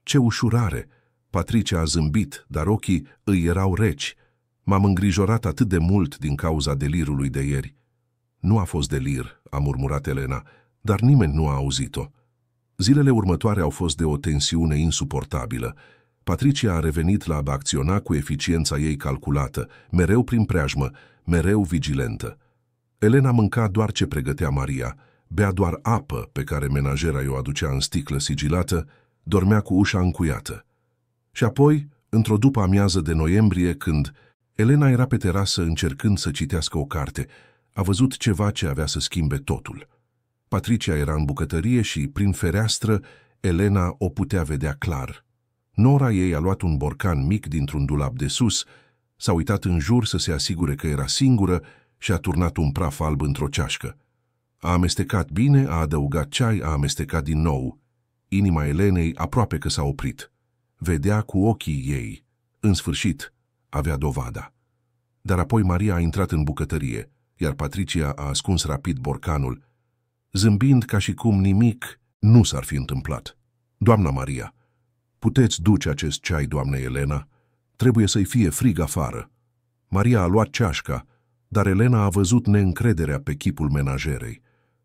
Ce ușurare! Patricia a zâmbit, dar ochii îi erau reci. M-am îngrijorat atât de mult din cauza delirului de ieri. Nu a fost delir, a murmurat Elena, dar nimeni nu a auzit-o. Zilele următoare au fost de o tensiune insuportabilă. Patricia a revenit la a acționa cu eficiența ei calculată, mereu prin preajmă, mereu vigilentă. Elena mânca doar ce pregătea Maria, bea doar apă pe care menajera i-o aducea în sticlă sigilată, dormea cu ușa încuiată. Și apoi, într-o după-amiază de noiembrie, când Elena era pe terasă încercând să citească o carte, a văzut ceva ce avea să schimbe totul. Patricia era în bucătărie și, prin fereastră, Elena o putea vedea clar. Nora ei a luat un borcan mic dintr-un dulap de sus, s-a uitat în jur să se asigure că era singură și a turnat un praf alb într-o ceașcă. A amestecat bine, a adăugat ceai, a amestecat din nou. Inima Elenei aproape că s-a oprit. Vedea cu ochii ei. În sfârșit, avea dovada. Dar apoi Maria a intrat în bucătărie, iar Patricia a ascuns rapid borcanul, zâmbind ca și cum nimic nu s-ar fi întâmplat. Doamna Maria, puteți duce acest ceai, doamne Elena? Trebuie să-i fie frig afară. Maria a luat ceașca, dar Elena a văzut neîncrederea pe chipul menajerei.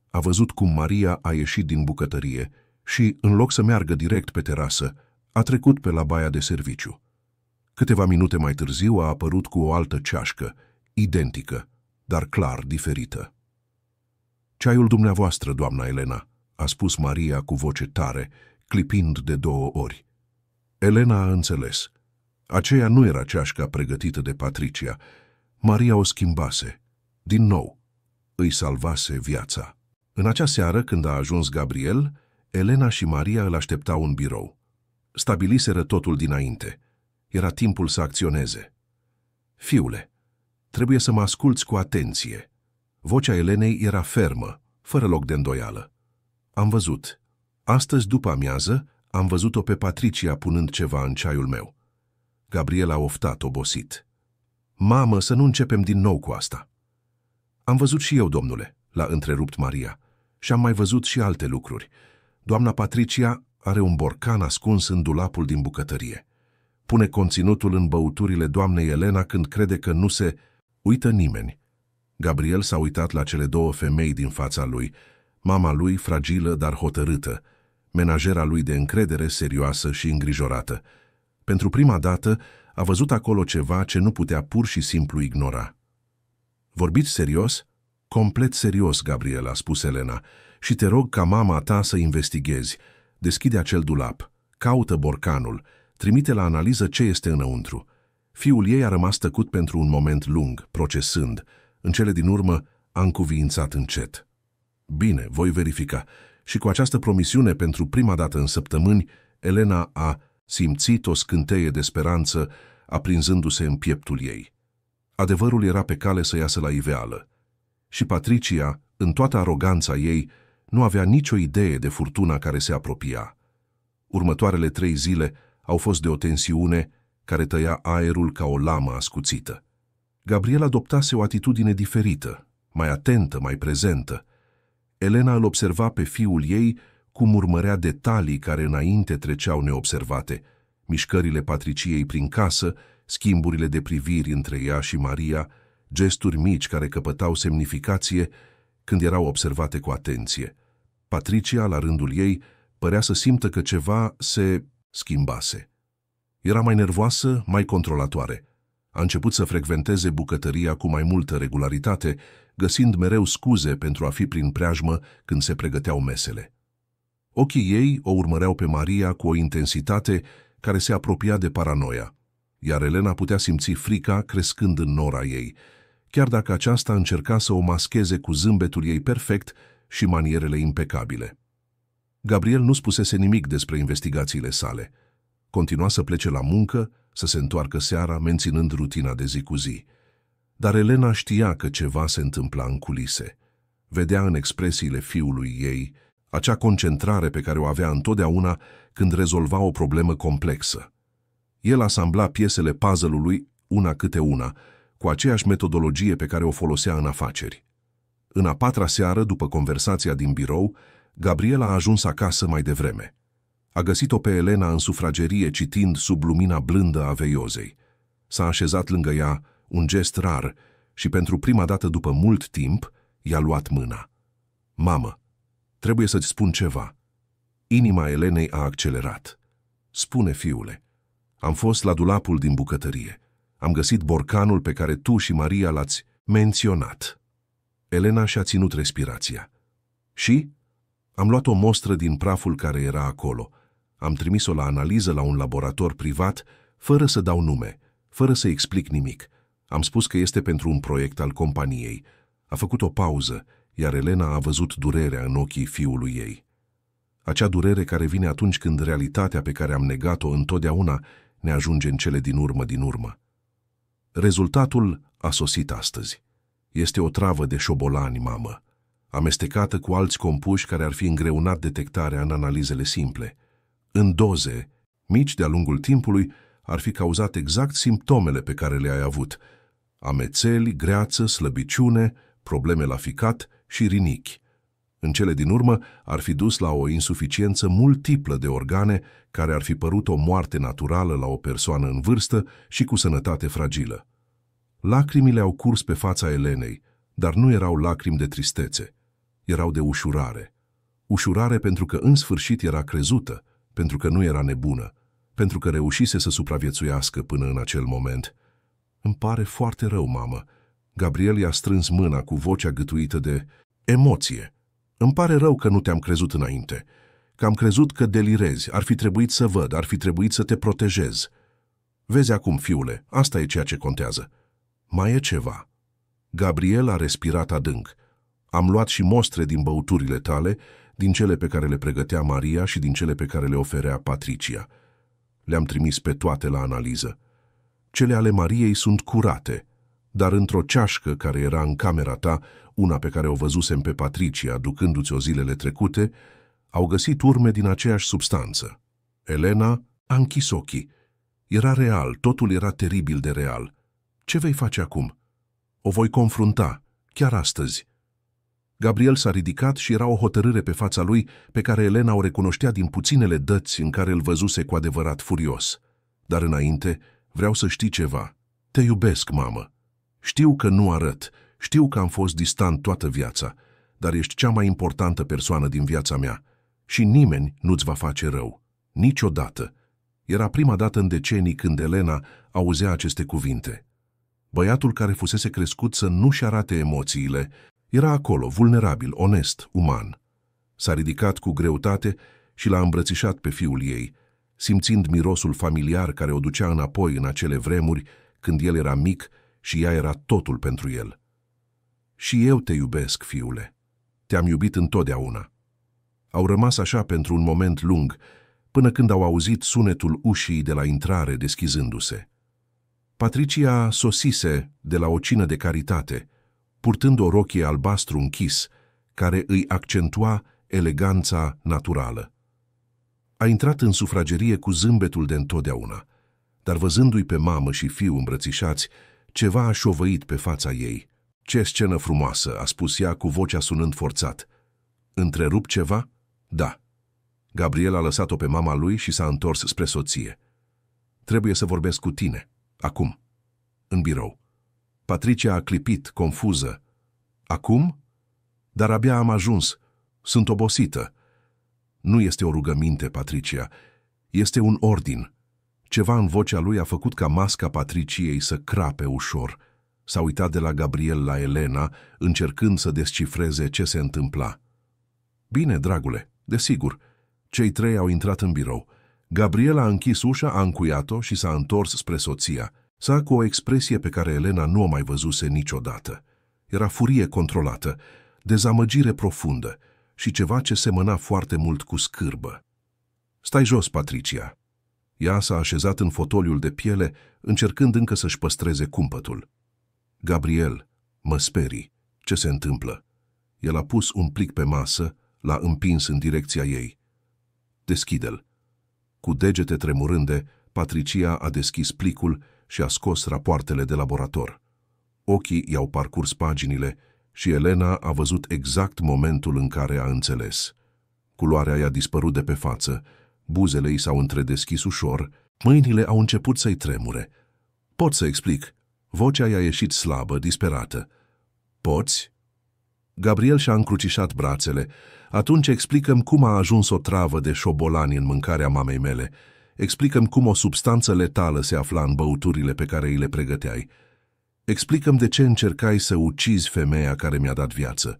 A văzut cum Maria a ieșit din bucătărie și, în loc să meargă direct pe terasă, a trecut pe la baia de serviciu. Câteva minute mai târziu a apărut cu o altă ceașcă, identică, dar clar diferită. Ceaiul dumneavoastră, doamna Elena, a spus Maria cu voce tare, clipind de 2 ori. Elena a înțeles. Aceea nu era ceașca pregătită de Patricia. Maria o schimbase. Din nou, îi salvase viața. În acea seară, când a ajuns Gabriel, Elena și Maria îl așteptau în birou. Stabiliseră totul dinainte. Era timpul să acționeze. Fiule, trebuie să mă asculți cu atenție. Vocea Elenei era fermă, fără loc de îndoială. Am văzut. Astăzi, după amiază, am văzut-o pe Patricia punând ceva în ceaiul meu. Gabriel a oftat, obosit. Mamă, să nu începem din nou cu asta. Am văzut și eu, domnule, l-a întrerupt Maria. Și am mai văzut și alte lucruri. Doamna Patricia are un borcan ascuns în dulapul din bucătărie. Pune conținutul în băuturile doamnei Elena când crede că nu se uită nimeni. Gabriel s-a uitat la cele 2 femei din fața lui, mama lui fragilă, dar hotărâtă, menajera lui de încredere, serioasă și îngrijorată. Pentru prima dată a văzut acolo ceva ce nu putea pur și simplu ignora. Vorbiți serios? Complet serios, Gabriel, a spus Elena, și te rog ca mama ta să investighezi. Deschide acel dulap, caută borcanul, trimite la analiză ce este înăuntru. Fiul ei a rămas tăcut pentru un moment lung, procesând. În cele din urmă a încuviințat încet. Bine, voi verifica. Și cu această promisiune, pentru prima dată în săptămâni, Elena a simțit o scânteie de speranță aprinzându-se în pieptul ei. Adevărul era pe cale să iasă la iveală. Și Patricia, în toată aroganța ei, nu avea nicio idee de furtuna care se apropia. Următoarele 3 zile au fost de o tensiune care tăia aerul ca o lamă ascuțită. Gabriel adoptase o atitudine diferită, mai atentă, mai prezentă. Elena îl observa pe fiul ei cum urmărea detalii care înainte treceau neobservate, mișcările Patriciei prin casă, schimburile de priviri între ea și Maria, gesturi mici care căpătau semnificație când erau observate cu atenție. Patricia, la rândul ei, părea să simtă că ceva se schimbase. Era mai nervoasă, mai controlatoare. A început să frecventeze bucătăria cu mai multă regularitate, găsind mereu scuze pentru a fi prin preajmă când se pregăteau mesele. Ochii ei o urmăreau pe Maria cu o intensitate care se apropia de paranoia. iar Elena putea simți frica crescând în nora ei, chiar dacă aceasta încerca să o mascheze cu zâmbetul ei perfect și manierele impecabile. Gabriel nu spusese nimic despre investigațiile sale. Continua să plece la muncă, să se întoarcă seara, menținând rutina de zi cu zi. Dar Elena știa că ceva se întâmpla în culise. Vedea în expresiile fiului ei acea concentrare pe care o avea întotdeauna când rezolva o problemă complexă. El asambla piesele puzzle-ului una câte una, cu aceeași metodologie pe care o folosea în afaceri. În a patra seară, după conversația din birou, Gabriel a ajuns acasă mai devreme. A găsit-o pe Elena în sufragerie citind sub lumina blândă a veiozei. S-a așezat lângă ea, un gest rar, și pentru prima dată după mult timp i-a luat mâna. Mamă, trebuie să-ți spun ceva. Inima Elenei a accelerat. Spune, fiule. Am fost la dulapul din bucătărie. Am găsit borcanul pe care tu și Maria l-ați menționat. Elena și-a ținut respirația. Și? Am luat o mostră din praful care era acolo. Am trimis-o la analiză la un laborator privat, fără să dau nume, fără să explic nimic. Am spus că este pentru un proiect al companiei. A făcut o pauză, iar Elena a văzut durerea în ochii fiului ei. Acea durere care vine atunci când realitatea pe care am negat-o întotdeauna ne ajunge în cele din urmă. Rezultatul a sosit astăzi. Este o travă de șobolani, mamă, amestecată cu alți compuși care ar fi îngreunat detectarea în analizele simple. În doze, mici de-a lungul timpului, ar fi cauzat exact simptomele pe care le-ai avut: amețeli, greață, slăbiciune, probleme la ficat și rinichi. În cele din urmă, ar fi dus la o insuficiență multiplă de organe care ar fi părut o moarte naturală la o persoană în vârstă și cu sănătate fragilă. Lacrimile au curs pe fața Elenei, dar nu erau lacrimi de tristețe. Erau de ușurare. Ușurare pentru că în sfârșit era crezută, pentru că nu era nebună, pentru că reușise să supraviețuiască până în acel moment. Îmi pare foarte rău, mamă. Gabriel i-a strâns mâna cu vocea gâtuită de emoție. Îmi pare rău că nu te-am crezut înainte, că am crezut că delirezi, ar fi trebuit să văd, ar fi trebuit să te protejez. Vezi acum, fiule, asta e ceea ce contează. Mai e ceva. Gabriel a respirat adânc. Am luat și mostre din băuturile tale, din cele pe care le pregătea Maria și din cele pe care le oferea Patricia. Le-am trimis pe toate la analiză. Cele ale Mariei sunt curate, dar într-o ceașcă care era în camera ta, una pe care o văzusem pe Patricia ducându-ți-o zilele trecute, au găsit urme din aceeași substanță. Elena a închis ochii. Era real, totul era teribil de real. Ce vei face acum? O voi confrunta, chiar astăzi. Gabriel s-a ridicat și era o hotărâre pe fața lui pe care Elena o recunoștea din puținele dăți în care îl văzuse cu adevărat furios. Dar înainte, vreau să știi ceva. Te iubesc, mamă. Știu că nu arăt, știu că am fost distant toată viața, dar ești cea mai importantă persoană din viața mea și nimeni nu-ți va face rău. Niciodată. Era prima dată în decenii când Elena auzea aceste cuvinte. Băiatul care fusese crescut să nu-și arate emoțiile era acolo, vulnerabil, onest, uman. S-a ridicat cu greutate și l-a îmbrățișat pe fiul ei, simțind mirosul familiar care o ducea înapoi în acele vremuri când el era mic și ea era totul pentru el. Și eu te iubesc, fiule. Te-am iubit întotdeauna. Au rămas așa pentru un moment lung, până când au auzit sunetul ușii de la intrare deschizându-se. Patricia sosise de la o cină de caritate, purtând o rochie albastru închis, care îi accentua eleganța naturală. A intrat în sufragerie cu zâmbetul de întotdeauna, dar văzându-i pe mamă și fiu îmbrățișați, ceva a șovăit pe fața ei. Ce scenă frumoasă, a spus ea cu vocea sunând forțat. Întrerup ceva? Da. Gabriel a lăsat-o pe mama lui și s-a întors spre soție. Trebuie să vorbesc cu tine. Acum. În birou. Patricia a clipit, confuză. Acum? Dar abia am ajuns. Sunt obosită. Nu este o rugăminte, Patricia. Este un ordin. Ceva în vocea lui a făcut ca masca Patriciei să crape ușor. S-a uitat de la Gabriel la Elena, încercând să descifreze ce se întâmpla. Bine, dragule, desigur. Cei trei au intrat în birou. Gabriel a închis ușa, a încuiat-o și s-a întors spre soția, sa cu o expresie pe care Elena nu o mai văzuse niciodată. Era furie controlată, dezamăgire profundă și ceva ce semăna foarte mult cu scârbă. "Stai jos, Patricia." Ea s-a așezat în fotoliul de piele, încercând încă să-și păstreze cumpătul. "Gabriel, mă sperii. Ce se întâmplă?" El a pus un plic pe masă, l-a împins în direcția ei. "Deschide-l." Cu degete tremurânde, Patricia a deschis plicul și a scos rapoartele de laborator. Ochii i-au parcurs paginile și Elena a văzut exact momentul în care a înțeles. Culoarea i-a dispărut de pe față, buzele i s-au întredeschis ușor, mâinile au început să-i tremure. "Pot să explic." Vocea i-a ieșit slabă, disperată. "Poți?" Gabriel și-a încrucișat brațele. "Atunci explică-mi cum a ajuns o travă de șobolani în mâncarea mamei mele. Explică-mi cum o substanță letală se afla în băuturile pe care îi le pregăteai. Explică-mi de ce încercai să ucizi femeia care mi-a dat viață."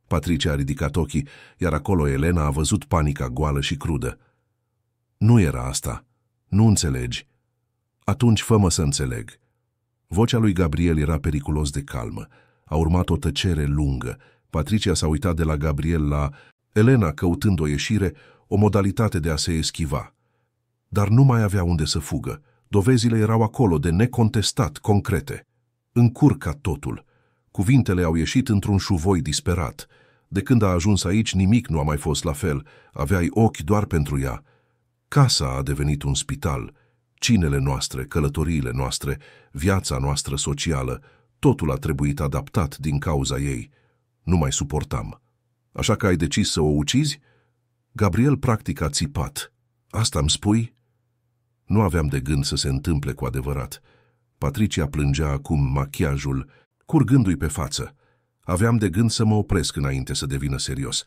Patricia a ridicat ochii, iar acolo Elena a văzut panica goală și crudă. "Nu era asta. Nu înțelegi." "Atunci fă-mă să înțeleg." Vocea lui Gabriel era periculos de calmă. A urmat o tăcere lungă. Patricia s-a uitat de la Gabriel la Elena, căutând o ieșire, o modalitate de a se eschiva. Dar nu mai avea unde să fugă. Dovezile erau acolo, de necontestat, concrete. Încurca totul. Cuvintele au ieșit într-un șuvoi disperat. De când a ajuns aici, nimic nu a mai fost la fel. Aveai ochi doar pentru ea. Casa a devenit un spital. Cinele noastre, călătoriile noastre, viața noastră socială, totul a trebuit adaptat din cauza ei. Nu mai suportam. Așa că ai decis să o ucizi?" Gabriel practic a țipat. "Asta îmi spui?" Nu aveam de gând să se întâmple cu adevărat. Patricia plângea acum, machiajul curgându-i pe față. Aveam de gând să mă opresc înainte să devină serios.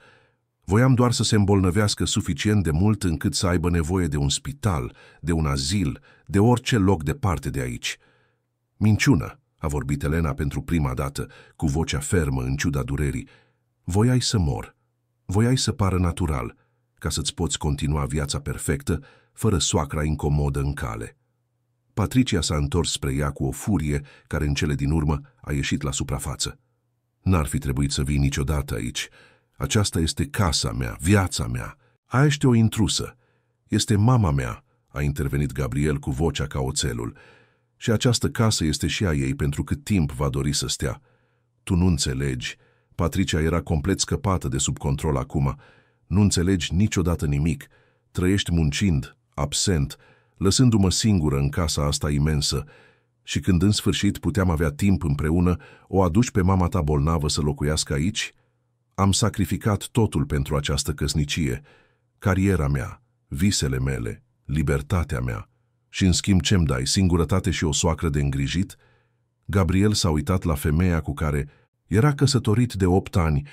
Voiam doar să se îmbolnăvească suficient de mult încât să aibă nevoie de un spital, de un azil, de orice loc departe de aici. "Minciună," a vorbit Elena pentru prima dată, cu vocea fermă în ciuda durerii. "Voiai să mor. Voiai să pară natural, ca să-ți poți continua viața perfectă, fără soacra incomodă în cale." Patricia s-a întors spre ea cu o furie care în cele din urmă a ieșit la suprafață. "N-ar fi trebuit să vii niciodată aici. Aceasta este casa mea, viața mea. A, ești o intrusă. Este mama mea," a intervenit Gabriel cu vocea ca oțelul. "Și această casă este și a ei pentru cât timp va dori să stea." "Tu nu înțelegi." Patricia era complet scăpată de sub control acum. "Nu înțelegi niciodată nimic. Trăiești muncind, absent, lăsându-mă singură în casa asta imensă. Și când în sfârșit puteam avea timp împreună, o aduci pe mama ta bolnavă să locuiască aici? Am sacrificat totul pentru această căsnicie. Cariera mea, visele mele, libertatea mea. Și în schimb ce-mi dai, singurătate și o soacră de îngrijit?" Gabriel s-a uitat la femeia cu care era căsătorit de 8 ani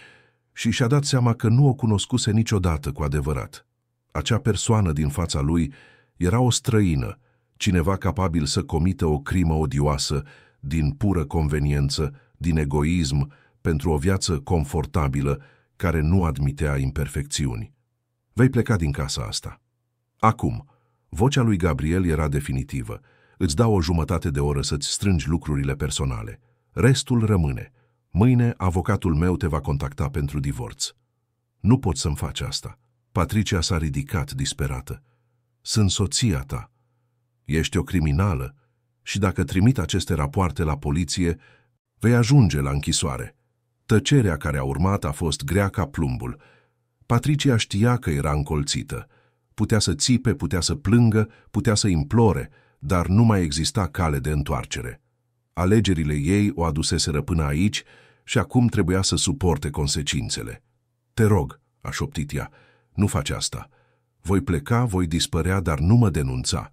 și și-a dat seama că nu o cunoscuse niciodată cu adevărat. Acea persoană din fața lui era o străină, cineva capabil să comită o crimă odioasă din pură conveniență, din egoism, pentru o viață confortabilă care nu admitea imperfecțiuni. "Vei pleca din casa asta." "Acum." Vocea lui Gabriel era definitivă. "Îți dau o jumătate de oră să-ți strângi lucrurile personale. Restul rămâne. Mâine avocatul meu te va contacta pentru divorț." "Nu poți să-mi faci asta." Patricia s-a ridicat disperată. "Sunt soția ta. Ești o criminală și dacă trimit aceste rapoarte la poliție, vei ajunge la închisoare." Tăcerea care a urmat a fost grea ca plumbul. Patricia știa că era încolțită. Putea să țipe, putea să plângă, putea să implore, dar nu mai exista cale de întoarcere. Alegerile ei o aduseseră până aici și acum trebuia să suporte consecințele. "Te rog," a șoptit ea, "nu faci asta. Voi pleca, voi dispărea, dar nu mă denunța.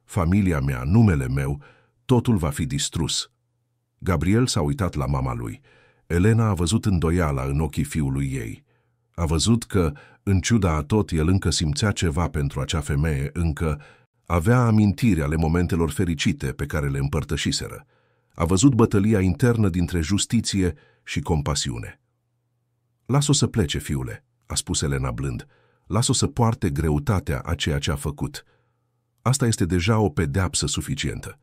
Familia mea, numele meu, totul va fi distrus." Gabriel s-a uitat la mama lui. Elena a văzut îndoiala în ochii fiului ei. A văzut că, în ciuda a tot, el încă simțea ceva pentru acea femeie, încă avea amintiri ale momentelor fericite pe care le împărtășiseră. A văzut bătălia internă dintre justiție și compasiune. "Las-o să plece, fiule," a spus Elena blând. "Las-o să poarte greutatea a ceea ce a făcut. Asta este deja o pedeapsă suficientă.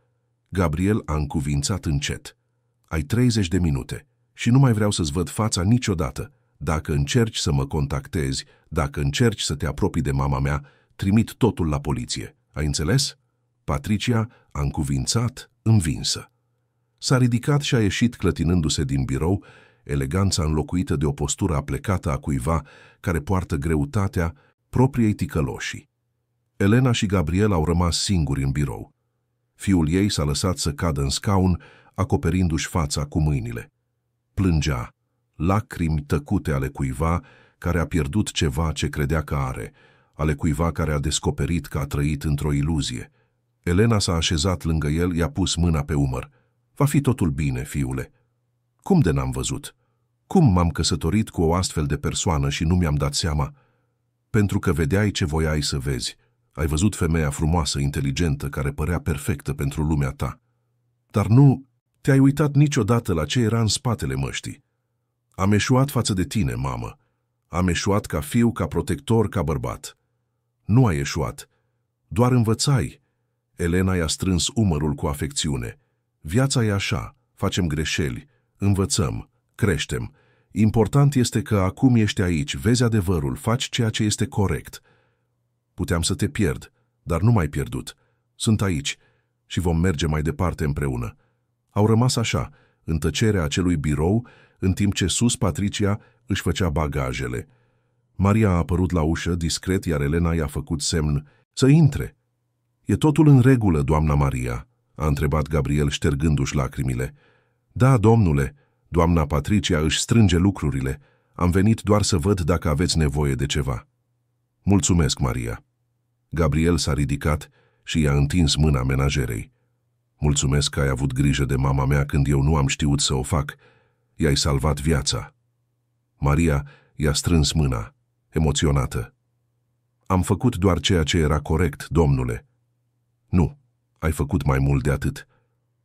Gabriel a încuvințat încet. Ai 30 de minute și nu mai vreau să-ți văd fața niciodată. Dacă încerci să mă contactezi, dacă încerci să te apropii de mama mea, trimit totul la poliție. Ai înțeles? Patricia a încuvințat, învinsă. S-a ridicat și a ieșit clătinându-se din birou, eleganța înlocuită de o postură aplecată a cuiva care poartă greutatea propriei ticăloșii. Elena și Gabriel au rămas singuri în birou. Fiul ei s-a lăsat să cadă în scaun, acoperindu-și fața cu mâinile. Plângea, lacrimi tăcute ale cuiva care a pierdut ceva ce credea că are, ale cuiva care a descoperit că a trăit într-o iluzie. Elena s-a așezat lângă el, i-a pus mâna pe umăr. Va fi totul bine, fiule. Cum de n-am văzut? Cum m-am căsătorit cu o astfel de persoană și nu mi-am dat seama? Pentru că vedeai ce voiai să vezi. Ai văzut femeia frumoasă, inteligentă, care părea perfectă pentru lumea ta. Dar nu te-ai uitat niciodată la ce era în spatele măștii. Am eșuat față de tine, mamă. Am eșuat ca fiu, ca protector, ca bărbat. Nu ai eșuat. Doar învățai. Elena i-a strâns umărul cu afecțiune. Viața e așa, facem greșeli, învățăm, creștem. Important este că acum ești aici, vezi adevărul, faci ceea ce este corect. Puteam să te pierd, dar nu m-ai pierdut. Sunt aici și vom merge mai departe împreună. Au rămas așa, în tăcerea acelui birou, în timp ce sus Patricia își făcea bagajele. Maria a apărut la ușă, discret, iar Elena i-a făcut semn să intre. E totul în regulă, doamna Maria?" a întrebat Gabriel, ștergându-și lacrimile. Da, domnule, doamna Patricia își strânge lucrurile. Am venit doar să văd dacă aveți nevoie de ceva." Mulțumesc, Maria." Gabriel s-a ridicat și i-a întins mâna menajerei. Mulțumesc că ai avut grijă de mama mea când eu nu am știut să o fac. I-ai salvat viața." Maria i-a strâns mâna, emoționată. Am făcut doar ceea ce era corect, domnule." Nu, ai făcut mai mult de atât.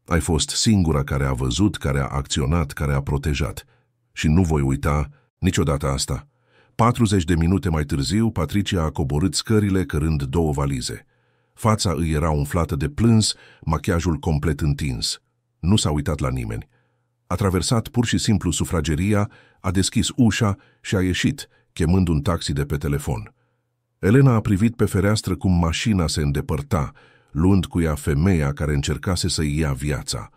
Ai fost singura care a văzut, care a acționat, care a protejat. Și nu voi uita niciodată asta." 40 de minute mai târziu, Patricia a coborât scările cărând 2 valize. Fața îi era umflată de plâns, machiajul complet întins. Nu s-a uitat la nimeni. A traversat pur și simplu sufrageria, a deschis ușa și a ieșit, chemând un taxi de pe telefon. Elena a privit pe fereastră cum mașina se îndepărta, luând cu ea femeia care încercase să-i ia viața.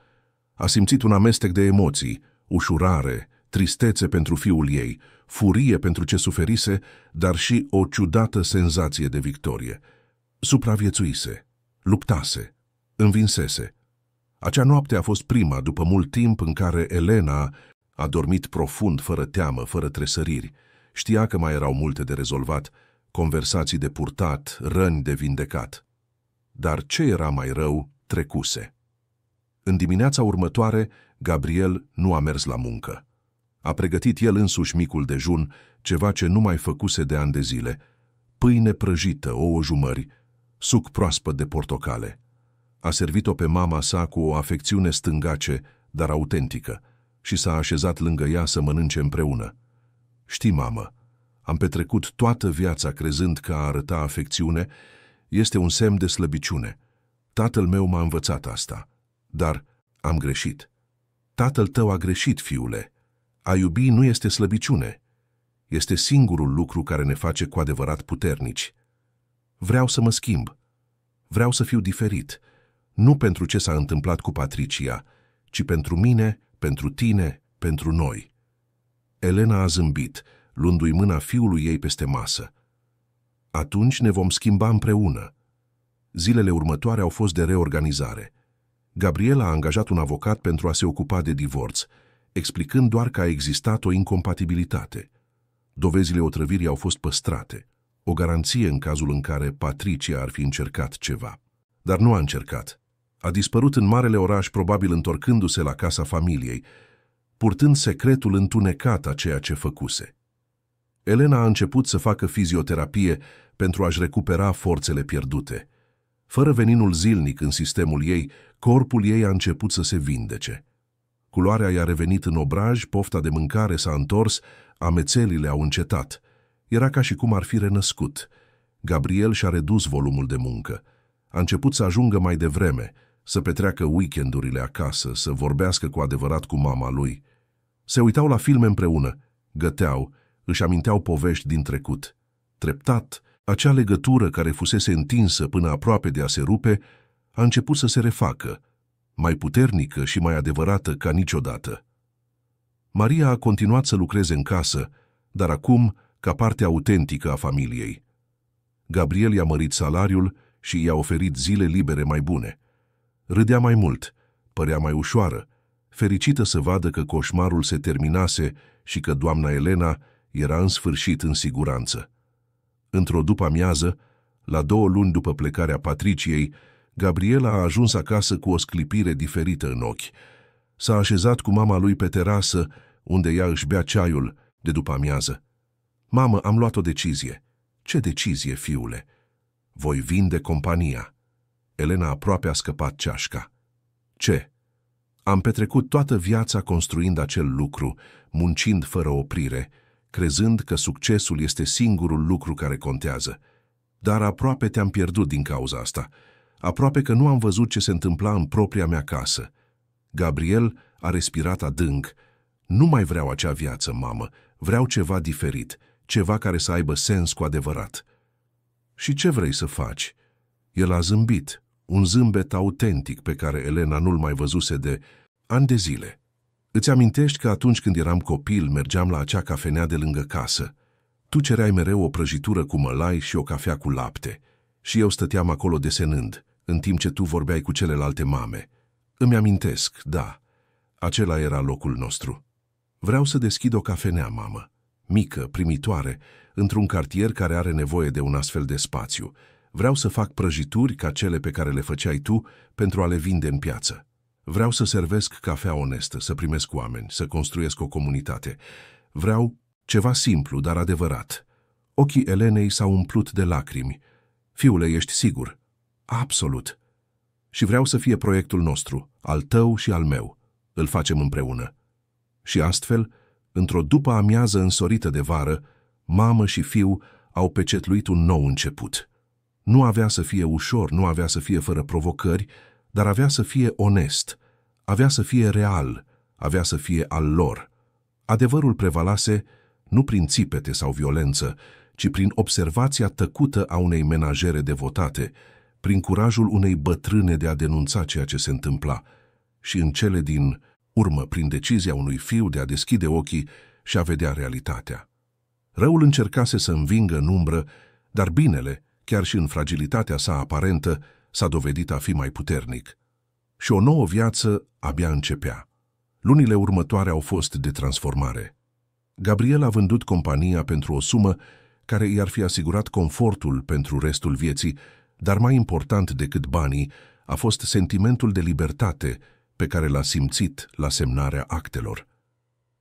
A simțit un amestec de emoții, ușurare, tristețe pentru fiul ei, furie pentru ce suferise, dar și o ciudată senzație de victorie. Supraviețuise, luptase, învinsese. Acea noapte a fost prima după mult timp în care Elena a dormit profund, fără teamă, fără tresăriri. Știa că mai erau multe de rezolvat, conversații de purtat, răni de vindecat. Dar ce era mai rău, trecuse. În dimineața următoare, Gabriel nu a mers la muncă. A pregătit el însuși micul dejun, ceva ce nu mai făcuse de ani de zile. Pâine prăjită, ouă jumări, suc proaspăt de portocale. A servit-o pe mama sa cu o afecțiune stângace, dar autentică, și s-a așezat lângă ea să mănânce împreună. Știi, mamă, am petrecut toată viața crezând că a arăta afecțiune este un semn de slăbiciune. Tatăl meu m-a învățat asta, dar am greșit. Tatăl tău a greșit, fiule. A iubi nu este slăbiciune. Este singurul lucru care ne face cu adevărat puternici. Vreau să mă schimb. Vreau să fiu diferit. Nu pentru ce s-a întâmplat cu Patricia, ci pentru mine, pentru tine, pentru noi. Elena a zâmbit, luându-i mâna fiului ei peste masă. Atunci ne vom schimba împreună. Zilele următoare au fost de reorganizare. Gabriela a angajat un avocat pentru a se ocupa de divorț, explicând doar că a existat o incompatibilitate. Dovezile otrăvirii au fost păstrate, o garanție în cazul în care Patricia ar fi încercat ceva. Dar nu a încercat. A dispărut în marele oraș, probabil întorcându-se la casa familiei, purtând secretul întunecat a ceea ce făcuse. Elena a început să facă fizioterapie pentru a-și recupera forțele pierdute. Fără veninul zilnic în sistemul ei, corpul ei a început să se vindece. Culoarea i-a revenit în obraj, pofta de mâncare s-a întors, amețelile au încetat. Era ca și cum ar fi renăscut. Gabriel și-a redus volumul de muncă. A început să ajungă mai devreme, să petreacă weekendurile acasă, să vorbească cu adevărat cu mama lui. Se uitau la filme împreună, găteau, își aminteau povești din trecut. Treptat, acea legătură care fusese întinsă până aproape de a se rupe, a început să se refacă, mai puternică și mai adevărată ca niciodată. Maria a continuat să lucreze în casă, dar acum ca parte autentică a familiei. Gabriel i-a mărit salariul și i-a oferit zile libere mai bune. Râdea mai mult, părea mai ușoară, fericită să vadă că coșmarul se terminase și că doamna Elena era în sfârșit în siguranță. Într-o după-amiază, la 2 luni după plecarea Patriciei, Gabriela a ajuns acasă cu o sclipire diferită în ochi. S-a așezat cu mama lui pe terasă, unde ea își bea ceaiul de după-amiază. Mamă, am luat o decizie. Ce decizie, fiule? Voi vinde compania. Elena aproape a scăpat ceașca. Ce? Am petrecut toată viața construind acel lucru, muncind fără oprire, crezând că succesul este singurul lucru care contează. Dar aproape te-am pierdut din cauza asta. Aproape că nu am văzut ce se întâmpla în propria mea casă. Gabriel a respirat adânc. Nu mai vreau acea viață, mamă. Vreau ceva diferit, ceva care să aibă sens cu adevărat. Și ce vrei să faci? El a zâmbit, un zâmbet autentic pe care Elena nu-l mai văzuse de ani de zile. Îți amintești că atunci când eram copil mergeam la acea cafenea de lângă casă? Tu cereai mereu o prăjitură cu mălai și o cafea cu lapte. Și eu stăteam acolo desenând, în timp ce tu vorbeai cu celelalte mame. Îmi amintesc, da, acela era locul nostru. Vreau să deschid o cafenea, mamă, mică, primitoare, într-un cartier care are nevoie de un astfel de spațiu. Vreau să fac prăjituri ca cele pe care le făceai tu pentru a le vinde în piață. Vreau să servesc cafea onestă, să primesc oameni, să construiesc o comunitate. Vreau ceva simplu, dar adevărat. Ochii Elenei s-au umplut de lacrimi. Fiule, ești sigur? Absolut. Și vreau să fie proiectul nostru, al tău și al meu. Îl facem împreună. Și astfel, într-o după-amiază însorită de vară, mamă și fiu au pecetluit un nou început. Nu avea să fie ușor, nu avea să fie fără provocări, dar avea să fie onest, avea să fie real, avea să fie al lor. Adevărul prevalase nu prin țipete sau violență, ci prin observația tăcută a unei menajere devotate, prin curajul unei bătrâne de a denunța ceea ce se întâmpla și în cele din urmă prin decizia unui fiu de a deschide ochii și a vedea realitatea. Răul încercase să învingă în umbră, dar binele, chiar și în fragilitatea sa aparentă, s-a dovedit a fi mai puternic. Și o nouă viață abia începea. Lunile următoare au fost de transformare. Gabriel a vândut compania pentru o sumă care i-ar fi asigurat confortul pentru restul vieții, dar mai important decât banii a fost sentimentul de libertate pe care l-a simțit la semnarea actelor.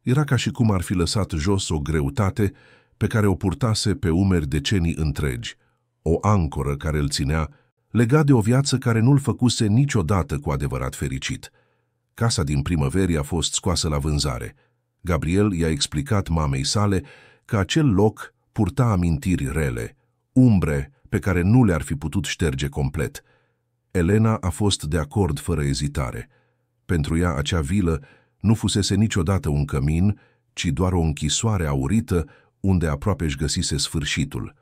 Era ca și cum ar fi lăsat jos o greutate pe care o purtase pe umeri decenii întregi, o ancoră care îl ținea legat de o viață care nu-l făcuse niciodată cu adevărat fericit. Casa din primăverii a fost scoasă la vânzare. Gabriel i-a explicat mamei sale că acel loc purta amintiri rele, umbre pe care nu le-ar fi putut șterge complet. Elena a fost de acord fără ezitare. Pentru ea acea vilă nu fusese niciodată un cămin, ci doar o închisoare aurită unde aproape își găsise sfârșitul.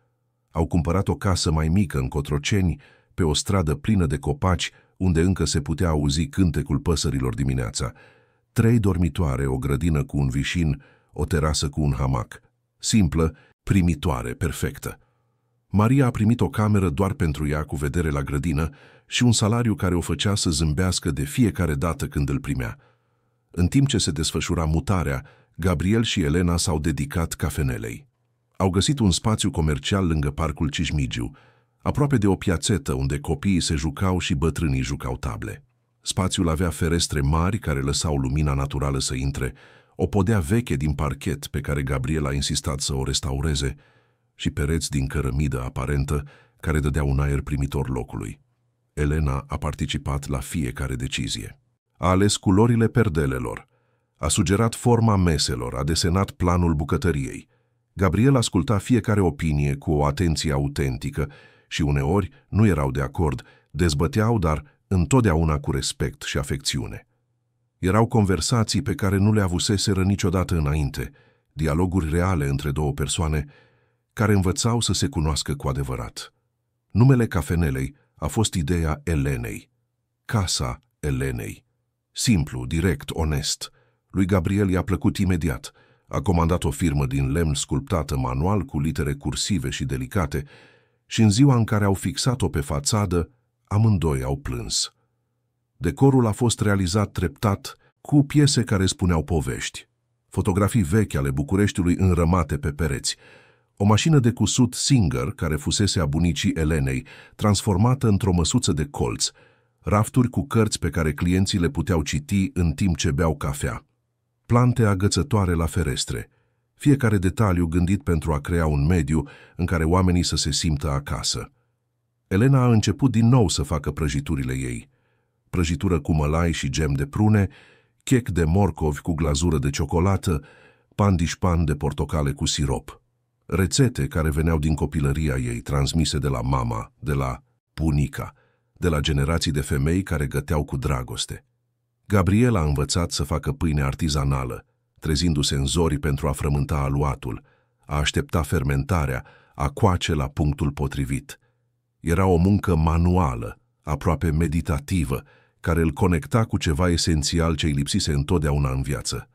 Au cumpărat o casă mai mică în Cotroceni, pe o stradă plină de copaci, unde încă se putea auzi cântecul păsărilor dimineața. 3 dormitoare, o grădină cu un vișin, o terasă cu un hamac. Simplă, primitoare, perfectă. Maria a primit o cameră doar pentru ea cu vedere la grădină și un salariu care o făcea să zâmbească de fiecare dată când îl primea. În timp ce se desfășura mutarea, Gabriel și Elena s-au dedicat cafenelei. Au găsit un spațiu comercial lângă parcul Cismigiu, aproape de o piațetă unde copiii se jucau și bătrânii jucau table. Spațiul avea ferestre mari care lăsau lumina naturală să intre, o podea veche din parchet pe care Gabriel a insistat să o restaureze și pereți din cărămidă aparentă care dădeau un aer primitor locului. Elena a participat la fiecare decizie. A ales culorile perdelelor, a sugerat forma meselor, a desenat planul bucătăriei. Gabriel asculta fiecare opinie cu o atenție autentică și uneori nu erau de acord, Dezbăteau, dar întotdeauna cu respect și afecțiune. Erau conversații pe care nu le avuseseră niciodată înainte, dialoguri reale între două persoane care învățau să se cunoască cu adevărat. Numele cafenelei a fost ideea Elenei. Casa Elenei. Simplu, direct, onest. Lui Gabriel i-a plăcut imediat. A comandat o firmă din lemn sculptată manual cu litere cursive și delicate și în ziua în care au fixat-o pe fațadă, amândoi au plâns. Decorul a fost realizat treptat cu piese care spuneau povești. Fotografii vechi ale Bucureștiului înrămate pe pereți. O mașină de cusut Singer, care fusese a bunicii Elenei, transformată într-o măsuță de colț, rafturi cu cărți pe care clienții le puteau citi în timp ce beau cafea, plante agățătoare la ferestre, fiecare detaliu gândit pentru a crea un mediu în care oamenii să se simtă acasă. Elena a început din nou să facă prăjiturile ei. Prăjitură cu mălai și gem de prune, chec de morcovi cu glazură de ciocolată, pandișpan de portocale cu sirop. Rețete care veneau din copilăria ei, transmise de la mama, de la bunica, de la generații de femei care găteau cu dragoste. Gabriel a învățat să facă pâine artizanală, trezindu-se în zori pentru a frământa aluatul, a aștepta fermentarea, a coace la punctul potrivit. Era o muncă manuală, aproape meditativă, care îl conecta cu ceva esențial ce îi lipsise întotdeauna în viață.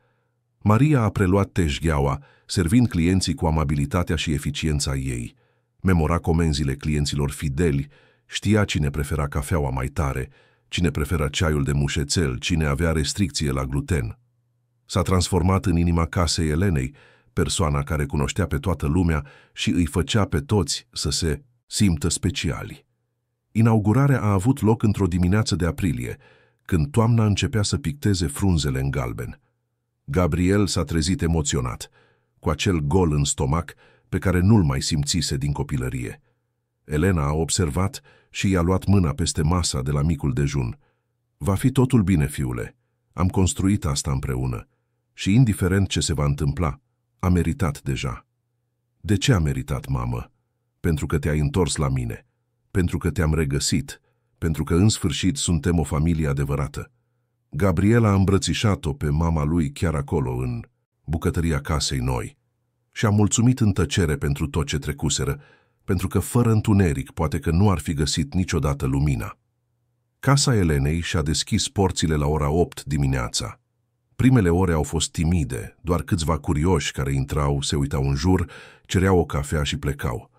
Maria a preluat teșgheaua, servind clienții cu amabilitatea și eficiența ei. Memora comenzile clienților fideli, știa cine prefera cafeaua mai tare, cine prefera ceaiul de mușețel, cine avea restricție la gluten. S-a transformat în inima casei Elenei, persoana care cunoștea pe toată lumea și îi făcea pe toți să se simtă speciali. Inaugurarea a avut loc într-o dimineață de aprilie, când toamna începea să picteze frunzele în galben. Gabriel s-a trezit emoționat, cu acel gol în stomac pe care nu-l mai simțise din copilărie. Elena a observat și i-a luat mâna peste masa de la micul dejun. Va fi totul bine, fiule. Am construit asta împreună. Și indiferent ce se va întâmpla, a meritat deja. De ce a meritat, mamă? Pentru că te-ai întors la mine. Pentru că te-am regăsit. Pentru că, în sfârșit, suntem o familie adevărată. Gabriel a îmbrățișat-o pe mama lui chiar acolo, în bucătăria casei noi. Și a mulțumit în tăcere pentru tot ce trecuseră, pentru că fără întuneric poate că nu ar fi găsit niciodată lumina. Casa Elenei și-a deschis porțile la ora 8 dimineața. Primele ore au fost timide, doar câțiva curioși care intrau, se uitau în jur, cereau o cafea și plecau.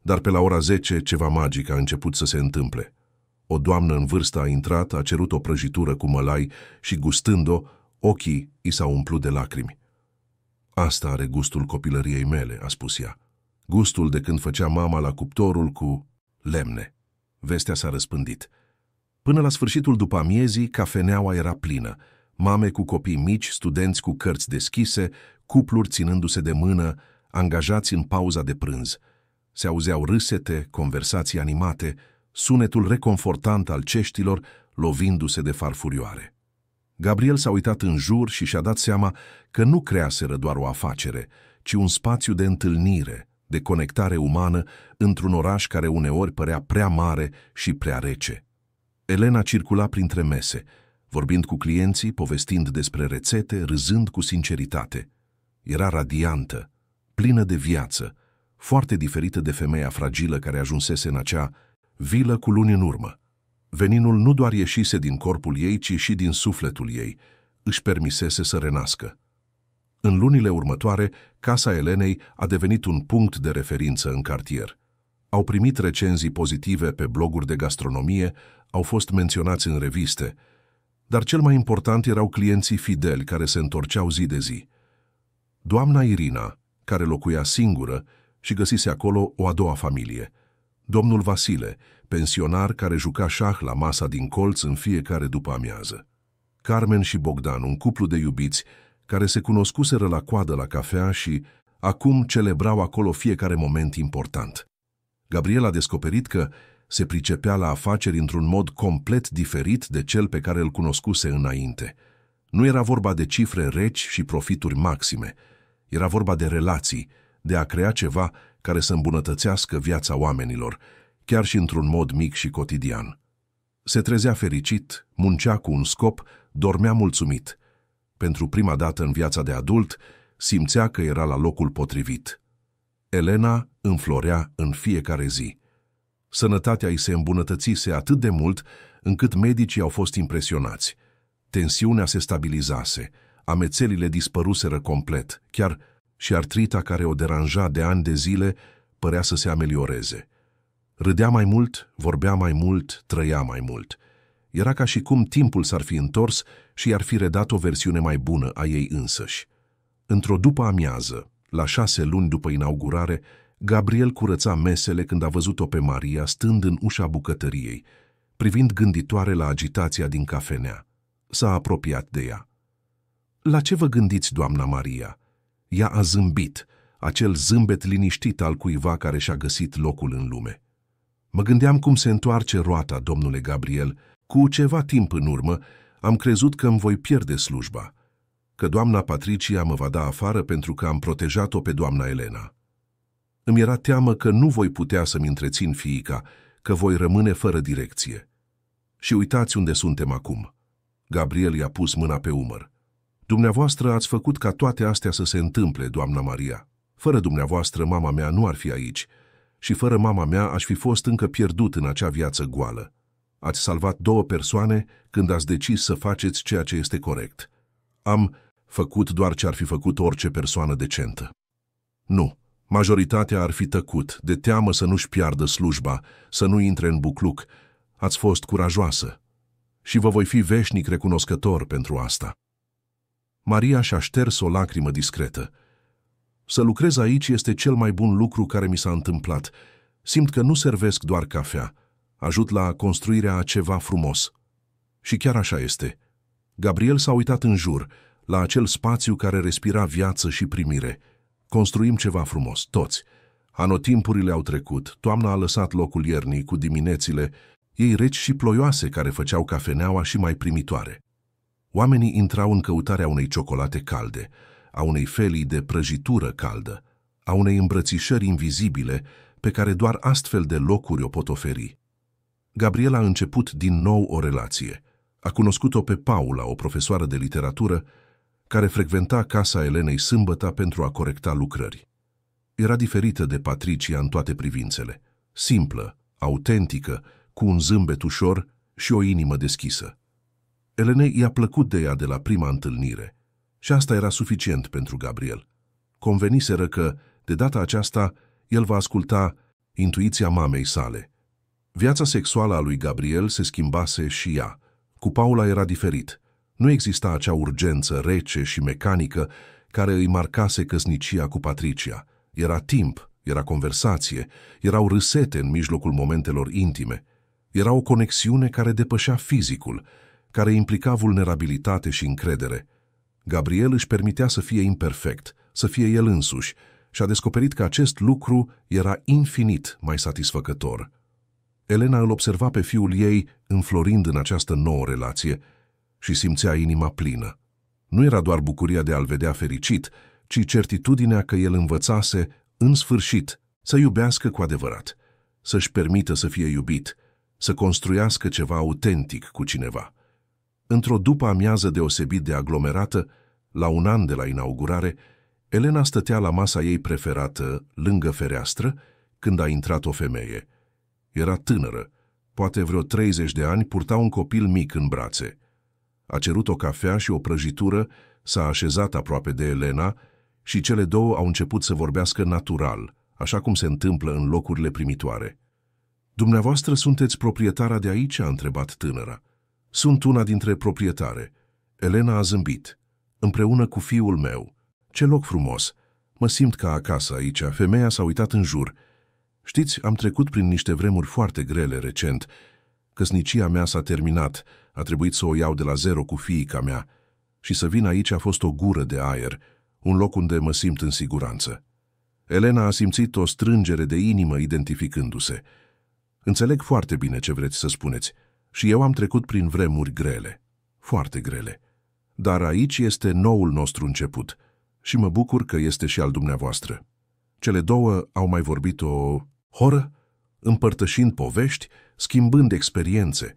Dar pe la ora 10 ceva magic a început să se întâmple. O doamnă în vârstă a intrat, a cerut o prăjitură cu mălai și, gustând-o, ochii i s-au umplut de lacrimi. Asta are gustul copilăriei mele, a spus ea. Gustul de când făcea mama la cuptorul cu lemne. Vestea s-a răspândit. Până la sfârșitul după amiezii, cafeneaua era plină. Mame cu copii mici, studenți cu cărți deschise, cupluri ținându-se de mână, angajați în pauza de prânz. Se auzeau râsete, conversații animate, sunetul reconfortant al ceștilor lovindu-se de farfurioare. Gabriel s-a uitat în jur și și-a dat seama că nu creaseră doar o afacere, ci un spațiu de întâlnire, de conectare umană într-un oraș care uneori părea prea mare și prea rece. Elena circula printre mese, vorbind cu clienții, povestind despre rețete, râzând cu sinceritate. Era radiantă, plină de viață, foarte diferită de femeia fragilă care ajunsese în acea vilă cu luni în urmă. Veninul nu doar ieșise din corpul ei, ci și din sufletul ei, își permisese să renască. În lunile următoare, casa Elenei a devenit un punct de referință în cartier. Au primit recenzii pozitive pe bloguri de gastronomie, au fost menționați în reviste, dar cel mai important erau clienții fideli care se întorceau zi de zi. Doamna Irina, care locuia singură și găsise acolo o a doua familie. Domnul Vasile, pensionar care juca șah la masa din colț în fiecare după-amiază. Carmen și Bogdan, un cuplu de iubiți, care se cunoscuseră la coadă la cafea și acum celebrau acolo fiecare moment important. Gabriel a descoperit că se pricepea la afaceri într-un mod complet diferit de cel pe care îl cunoscuse înainte. Nu era vorba de cifre reci și profituri maxime. Era vorba de relații, de a crea ceva care să îmbunătățească viața oamenilor, chiar și într-un mod mic și cotidian. Se trezea fericit, muncea cu un scop, dormea mulțumit. Pentru prima dată în viața de adult, simțea că era la locul potrivit. Elena înflorea în fiecare zi. Sănătatea îi se îmbunătățise atât de mult încât medicii au fost impresionați. Tensiunea se stabilizase, amețelile dispăruseră complet, chiar și artrita care o deranja de ani de zile părea să se amelioreze. Râdea mai mult, vorbea mai mult, trăia mai mult. Era ca și cum timpul s-ar fi întors și i-ar fi redat o versiune mai bună a ei însăși. Într-o după-amiază, la 6 luni după inaugurare, Gabriel curăța mesele când a văzut-o pe Maria stând în ușa bucătăriei, privind gânditoare la agitația din cafenea. S-a apropiat de ea. "La ce vă gândiți, doamna Maria?" Ea a zâmbit, acel zâmbet liniștit al cuiva care și-a găsit locul în lume. "Mă gândeam cum se întoarce roata, domnule Gabriel. Cu ceva timp în urmă am crezut că îmi voi pierde slujba, că doamna Patricia mă va da afară pentru că am protejat-o pe doamna Elena. Îmi era teamă că nu voi putea să-mi întrețin fiica, că voi rămâne fără direcție. Și uitați unde suntem acum." Gabriel i-a pus mâna pe umăr. "Dumneavoastră ați făcut ca toate astea să se întâmple, doamna Maria. Fără dumneavoastră, mama mea nu ar fi aici. Și fără mama mea aș fi fost încă pierdut în acea viață goală. Ați salvat 2 persoane când ați decis să faceți ceea ce este corect. Am făcut doar ce ar fi făcut orice persoană decentă. Nu, majoritatea ar fi tăcut, de teamă să nu-și piardă slujba, să nu intre în bucluc. Ați fost curajoasă. Și vă voi fi veșnic recunoscător pentru asta." Maria și-a șters o lacrimă discretă. "Să lucrez aici este cel mai bun lucru care mi s-a întâmplat. Simt că nu servesc doar cafea. Ajut la construirea a ceva frumos." Și chiar așa este. Gabriel s-a uitat în jur, la acel spațiu care respira viață și primire. Construim ceva frumos, toți. Anotimpurile au trecut, toamna a lăsat locul iernii cu diminețile, ei reci și ploioase care făceau cafeneaua și mai primitoare. Oamenii intrau în căutarea unei ciocolate calde, a unei felii de prăjitură caldă, a unei îmbrățișări invizibile pe care doar astfel de locuri o pot oferi. Gabriel a început din nou o relație. A cunoscut-o pe Paula, o profesoară de literatură, care frecventa casa Elenei sâmbăta pentru a corecta lucrări. Era diferită de Patricia în toate privințele, simplă, autentică, cu un zâmbet ușor și o inimă deschisă. Elenei i-a plăcut de ea de la prima întâlnire și asta era suficient pentru Gabriel. Conveniseră că, de data aceasta, el va asculta intuiția mamei sale. Viața sexuală a lui Gabriel se schimbase și ea. Cu Paula era diferit. Nu exista acea urgență rece și mecanică care îi marcase căsnicia cu Patricia. Era timp, era conversație, erau râsete în mijlocul momentelor intime. Era o conexiune care depășea fizicul, care implica vulnerabilitate și încredere. Gabriel își permitea să fie imperfect, să fie el însuși, și a descoperit că acest lucru era infinit mai satisfăcător. Elena îl observa pe fiul ei înflorind în această nouă relație și simțea inima plină. Nu era doar bucuria de a-l vedea fericit, ci certitudinea că el învățase, în sfârșit, să iubească cu adevărat, să-și permită să fie iubit, să construiască ceva autentic cu cineva. Într-o după-amiază deosebit de aglomerată, la 1 an de la inaugurare, Elena stătea la masa ei preferată, lângă fereastră, când a intrat o femeie. Era tânără, poate vreo 30 de ani, purta un copil mic în brațe. A cerut o cafea și o prăjitură, s-a așezat aproape de Elena și cele două au început să vorbească natural, așa cum se întâmplă în locurile primitoare. "Dumneavoastră sunteți proprietara de aici?" a întrebat tânăra. "Sunt una dintre proprietare." Elena a zâmbit. "Împreună cu fiul meu. Ce loc frumos! Mă simt ca acasă aici." Femeia s-a uitat în jur. "Știți, am trecut prin niște vremuri foarte grele recent. Căsnicia mea s-a terminat, a trebuit să o iau de la zero cu fiica mea și să vin aici a fost o gură de aer, un loc unde mă simt în siguranță." Elena a simțit o strângere de inimă identificându-se. "Înțeleg foarte bine ce vreți să spuneți și eu am trecut prin vremuri grele, foarte grele. Dar aici este noul nostru început și mă bucur că este și al dumneavoastră." Cele două au mai vorbit o oră, împărtășind povești, schimbând experiențe.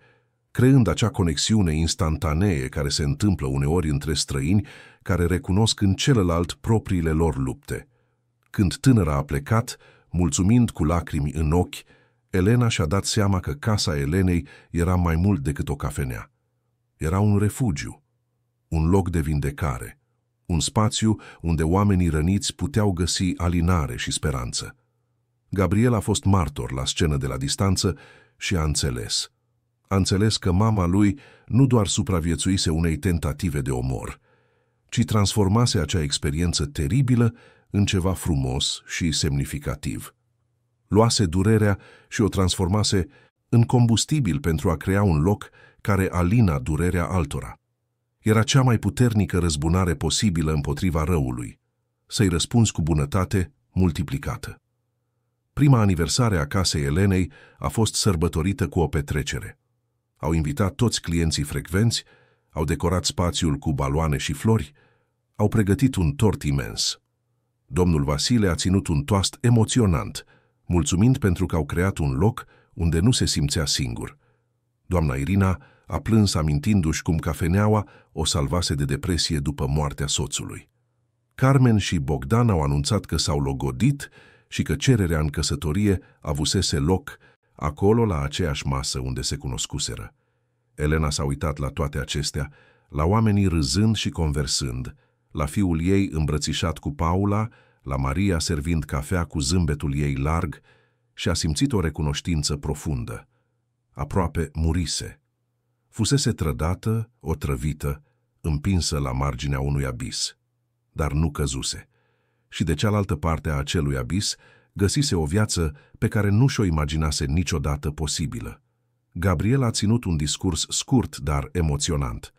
creând acea conexiune instantanee care se întâmplă uneori între străini care recunosc în celălalt propriile lor lupte. Când tânăra a plecat, mulțumind cu lacrimi în ochi, Elena și-a dat seama că casa Elenei era mai mult decât o cafenea. Era un refugiu, un loc de vindecare, un spațiu unde oamenii răniți puteau găsi alinare și speranță. Gabriel a fost martor la scenă de la distanță și a înțeles. A înțeles că mama lui nu doar supraviețuise unei tentative de omor, ci transformase acea experiență teribilă în ceva frumos și semnificativ. Luase durerea și o transformase în combustibil pentru a crea un loc care alina durerea altora. Era cea mai puternică răzbunare posibilă împotriva răului, să-i răspunzi cu bunătate multiplicată. Prima aniversare a casei Elenei a fost sărbătorită cu o petrecere. Au invitat toți clienții frecvenți, au decorat spațiul cu baloane și flori, au pregătit un tort imens. Domnul Vasile a ținut un toast emoționant, mulțumind pentru că au creat un loc unde nu se simțea singur. Doamna Irina a plâns amintindu-și cum cafeneaua o salvase de depresie după moartea soțului. Carmen și Bogdan au anunțat că s-au logodit și că cererea în căsătorie avusese loc acolo, la aceeași masă unde se cunoscuseră. Elena s-a uitat la toate acestea, la oamenii râzând și conversând, la fiul ei îmbrățișat cu Paula, la Maria servind cafea cu zâmbetul ei larg și a simțit o recunoștință profundă. Aproape murise. Fusese trădată, otrăvită, împinsă la marginea unui abis, dar nu căzuse. Și de cealaltă parte a acelui abis găsise o viață pe care nu și-o imaginase niciodată posibilă. Gabriel a ținut un discurs scurt, dar emoționant.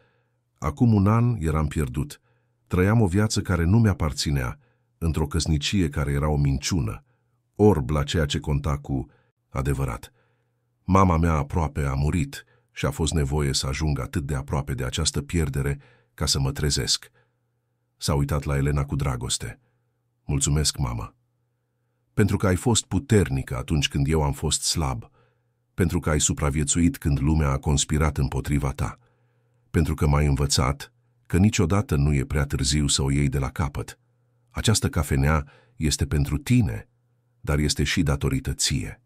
Acum 1 an eram pierdut. Trăiam o viață care nu mi-aparținea, într-o căsnicie care era o minciună, orb la ceea ce conta cu adevărat. Mama mea aproape a murit și a fost nevoie să ajung atât de aproape de această pierdere ca să mă trezesc. S-a uitat la Elena cu dragoste. Mulțumesc, mama. Pentru că ai fost puternică atunci când eu am fost slab, pentru că ai supraviețuit când lumea a conspirat împotriva ta, pentru că m-ai învățat că niciodată nu e prea târziu să o iei de la capăt. Această cafenea este pentru tine, dar este și datorită ție,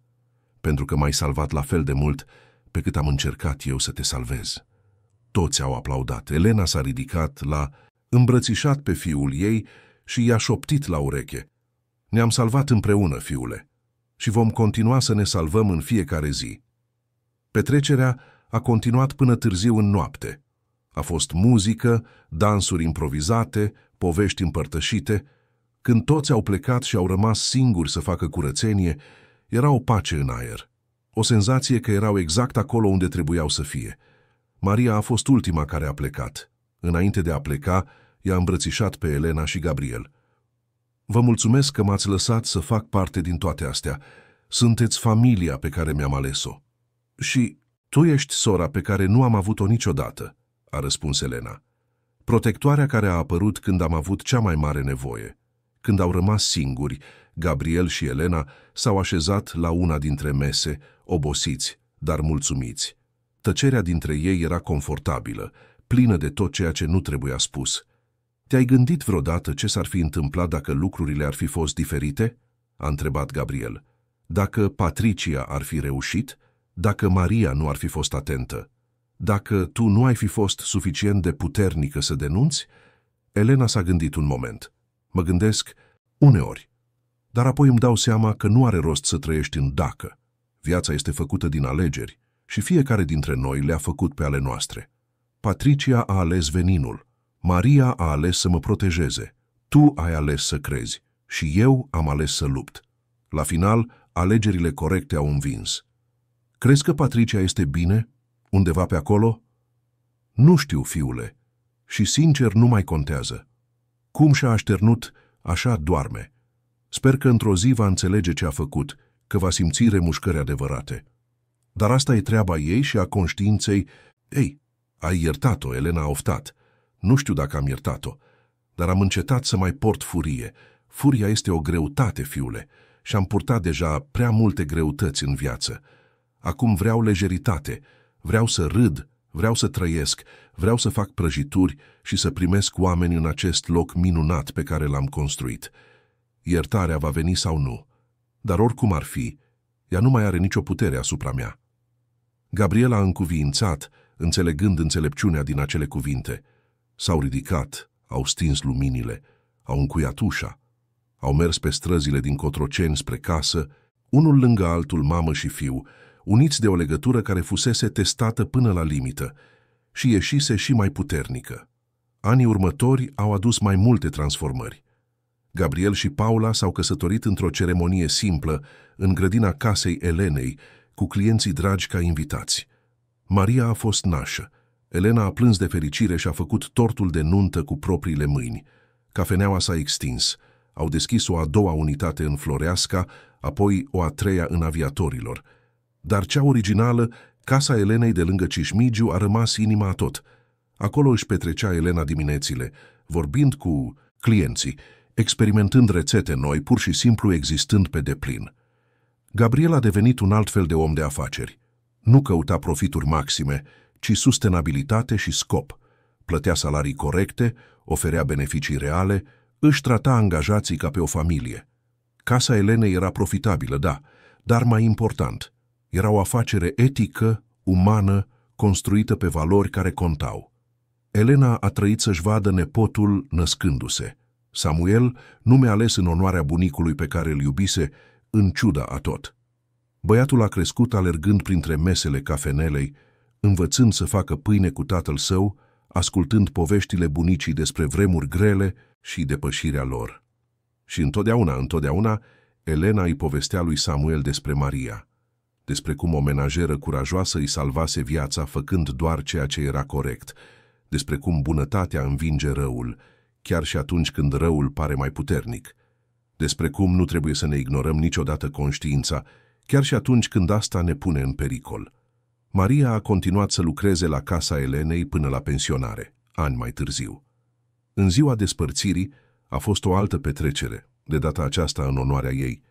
pentru că m-ai salvat la fel de mult pe cât am încercat eu să te salvez. Toți au aplaudat. Elena s-a ridicat, l-a îmbrățișat pe fiul ei și i-a șoptit la ureche. Ne-am salvat împreună, fiule, și vom continua să ne salvăm în fiecare zi. Petrecerea a continuat până târziu în noapte. A fost muzică, dansuri improvizate, povești împărtășite. Când toți au plecat și au rămas singuri să facă curățenie, era o pace în aer. O senzație că erau exact acolo unde trebuiau să fie. Maria a fost ultima care a plecat. Înainte de a pleca, i-a îmbrățișat pe Elena și Gabriel. Vă mulțumesc că m-ați lăsat să fac parte din toate astea. Sunteți familia pe care mi-am ales-o. Și tu ești sora pe care nu am avut-o niciodată, a răspuns Elena. Protectoarea care a apărut când am avut cea mai mare nevoie. Când au rămas singuri, Gabriel și Elena s-au așezat la una dintre mese, obosiți, dar mulțumiți. Tăcerea dintre ei era confortabilă, plină de tot ceea ce nu trebuia spus. Te-ai gândit vreodată ce s-ar fi întâmplat dacă lucrurile ar fi fost diferite? A întrebat Gabriel. Dacă Patricia ar fi reușit? Dacă Maria nu ar fi fost atentă? Dacă tu nu ai fi fost suficient de puternică să denunți? Elena s-a gândit un moment. Mă gândesc uneori, dar apoi îmi dau seama că nu are rost să trăiești în dacă. Viața este făcută din alegeri și fiecare dintre noi le-a făcut pe ale noastre. Patricia a ales veninul, Maria a ales să mă protejeze, tu ai ales să crezi și eu am ales să lupt. La final, alegerile corecte au învins. Crezi că Patricia este bine? Undeva pe acolo? Nu știu, fiule, și sincer nu mai contează. Cum și-a așternut, așa doarme. Sper că într-o zi va înțelege ce a făcut, că va simți remușcări adevărate. Dar asta e treaba ei și a conștiinței. Ei, ai iertat-o, Elena a oftat. Nu știu dacă am iertat-o, dar am încetat să mai port furie. Furia este o greutate, fiule, și am purtat deja prea multe greutăți în viață. Acum vreau lejeritate, Vreau să râd, vreau să trăiesc, vreau să fac prăjituri și să primesc oameni în acest loc minunat pe care l-am construit. Iertarea va veni sau nu, dar oricum ar fi, ea nu mai are nicio putere asupra mea. Gabriel a încuviințat, înțelegând înțelepciunea din acele cuvinte. S-au ridicat, au stins luminile, au încuiat ușa, au mers pe străzile din Cotroceni spre casă, unul lângă altul, mamă și fiu, uniți de o legătură care fusese testată până la limită și ieșise și mai puternică. Anii următori au adus mai multe transformări. Gabriel și Paula s-au căsătorit într-o ceremonie simplă, în grădina casei Elenei, cu clienții dragi ca invitați. Maria a fost nașă. Elena a plâns de fericire și a făcut tortul de nuntă cu propriile mâini. Cafeneaua s-a extins. Au deschis o a doua unitate în Floreasca, apoi o a treia în Aviatorilor. Dar cea originală, casa Elenei de lângă Cismigiu, a rămas inima a tot. Acolo își petrecea Elena diminețile, vorbind cu clienții, experimentând rețete noi, pur și simplu existând pe deplin. Gabriel a devenit un alt fel de om de afaceri. Nu căuta profituri maxime, ci sustenabilitate și scop. Plătea salarii corecte, oferea beneficii reale, își trata angajații ca pe o familie. Casa Elenei era profitabilă, da, dar mai important, era o afacere etică, umană, construită pe valori care contau. Elena a trăit să-și vadă nepotul născându-se. Samuel, nume ales în onoarea bunicului pe care îl iubise, în ciuda a tot. Băiatul a crescut alergând printre mesele cafenelei, învățând să facă pâine cu tatăl său, ascultând poveștile bunicii despre vremuri grele și depășirea lor. Și întotdeauna, Elena îi povestea lui Samuel despre Maria, despre cum o menajeră curajoasă îi salvase viața făcând doar ceea ce era corect, despre cum bunătatea învinge răul, chiar și atunci când răul pare mai puternic, despre cum nu trebuie să ne ignorăm niciodată conștiința, chiar și atunci când asta ne pune în pericol. Maria a continuat să lucreze la casa Elenei până la pensionare, ani mai târziu. În ziua despărțirii a fost o altă petrecere, de data aceasta în onoarea ei.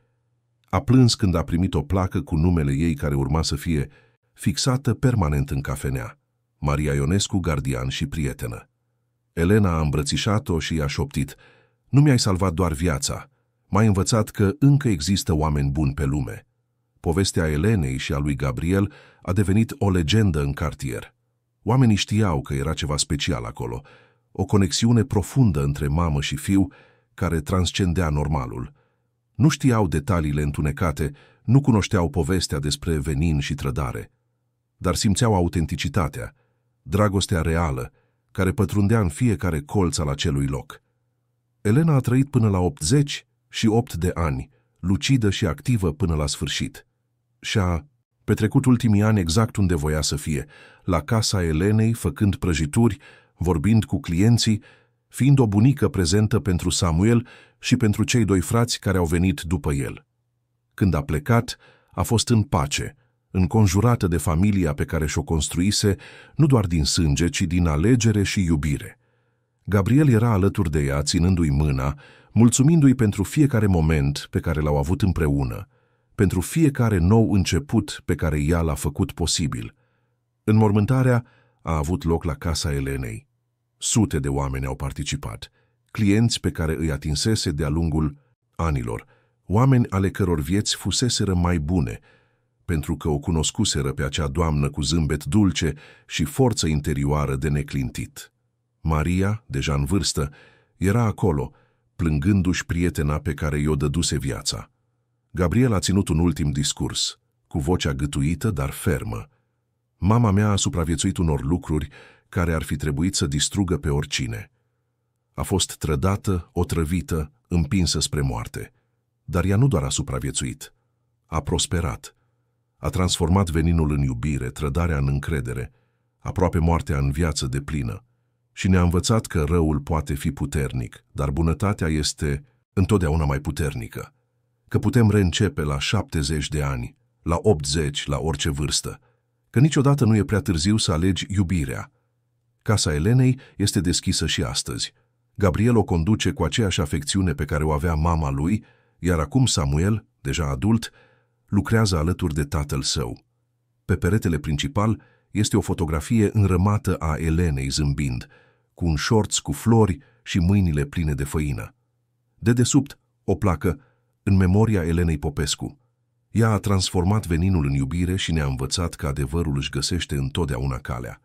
A plâns când a primit o placă cu numele ei care urma să fie fixată permanent în cafenea. Maria Ionescu, gardian și prietenă. Elena a îmbrățișat-o și i-a șoptit: "Nu mi-ai salvat doar viața, m-ai învățat că încă există oameni buni pe lume." Povestea Elenei și a lui Gabriel a devenit o legendă în cartier. Oamenii știau că era ceva special acolo, o conexiune profundă între mamă și fiu care transcendea normalul. Nu știau detaliile întunecate, nu cunoșteau povestea despre venin și trădare, dar simțeau autenticitatea, dragostea reală, care pătrundea în fiecare colț al acelui loc. Elena a trăit până la 88 de ani, lucidă și activă până la sfârșit. Și-a petrecut ultimii ani exact unde voia să fie, la casa Elenei, făcând prăjituri, vorbind cu clienții, fiind o bunică prezentă pentru Samuel și pentru cei doi frați care au venit după el. Când a plecat, a fost în pace, înconjurată de familia pe care și-o construise, nu doar din sânge, ci din alegere și iubire. Gabriel era alături de ea, ținându-i mâna, mulțumindu-i pentru fiecare moment pe care l-au avut împreună, pentru fiecare nou început pe care ea l-a făcut posibil. Înmormântarea a avut loc la casa Elenei. Sute de oameni au participat, clienți pe care îi atinsese de-a lungul anilor, oameni ale căror vieți fuseseră mai bune, pentru că o cunoscuseră pe acea doamnă cu zâmbet dulce și forță interioară de neclintit. Maria, deja în vârstă, era acolo, plângându-și prietena pe care i-o dăduse viața. Gabriel a ținut un ultim discurs, cu vocea gâtuită, dar fermă. Mama mea a supraviețuit unor lucruri care ar fi trebuit să distrugă pe oricine. A fost trădată, otrăvită, împinsă spre moarte. Dar ea nu doar a supraviețuit, a prosperat. A transformat veninul în iubire, trădarea în încredere, aproape moartea în viață deplină. Și ne-a învățat că răul poate fi puternic, dar bunătatea este întotdeauna mai puternică. Că putem reîncepe la 70 de ani, la 80, la orice vârstă. Că niciodată nu e prea târziu să alegi iubirea. Casa Elenei este deschisă și astăzi. Gabriel o conduce cu aceeași afecțiune pe care o avea mama lui, iar acum Samuel, deja adult, lucrează alături de tatăl său. Pe peretele principal este o fotografie înrămată a Elenei zâmbind, cu un șorț cu flori și mâinile pline de făină. Dedesubt, o placă, în memoria Elenei Popescu. Ea a transformat veninul în iubire și ne-a învățat că adevărul își găsește întotdeauna calea.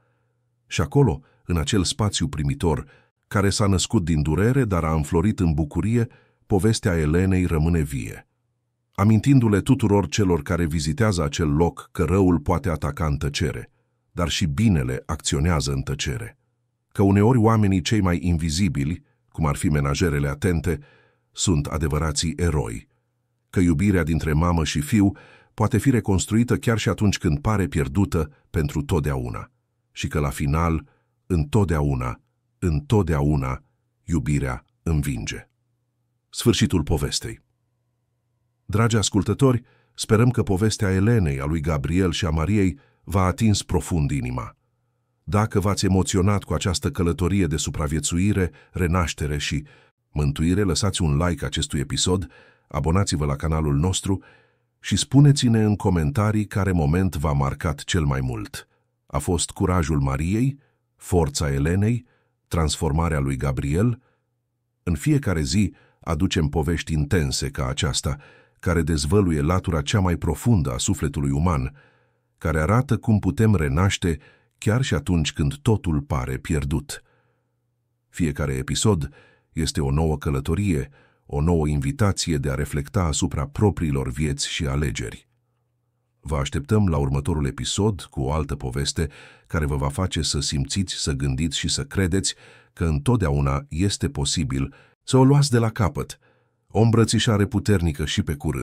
Și acolo, în acel spațiu primitor, care s-a născut din durere, dar a înflorit în bucurie, povestea Elenei rămâne vie, amintindu-le tuturor celor care vizitează acel loc că răul poate ataca în tăcere, dar și binele acționează în tăcere. Că uneori oamenii cei mai invizibili, cum ar fi menajerele atente, sunt adevărații eroi. Că iubirea dintre mamă și fiu poate fi reconstruită chiar și atunci când pare pierdută pentru totdeauna. Și că la final, întotdeauna, iubirea învinge. Sfârșitul povestei. Dragi ascultători, sperăm că povestea Elenei, a lui Gabriel și a Mariei v-a atins profund inima. Dacă v-ați emoționat cu această călătorie de supraviețuire, renaștere și mântuire, lăsați un like acestui episod, abonați-vă la canalul nostru și spuneți-ne în comentarii care moment v-a marcat cel mai mult. A fost curajul Mariei, forța Elenei, transformarea lui Gabriel? În fiecare zi aducem povești intense ca aceasta, care dezvăluie latura cea mai profundă a sufletului uman, care arată cum putem renaște chiar și atunci când totul pare pierdut. Fiecare episod este o nouă călătorie, o nouă invitație de a reflecta asupra propriilor vieți și alegeri. Vă așteptăm la următorul episod cu o altă poveste care vă va face să simțiți, să gândiți și să credeți că întotdeauna este posibil să o luați de la capăt, o îmbrățișare puternică și pe curând.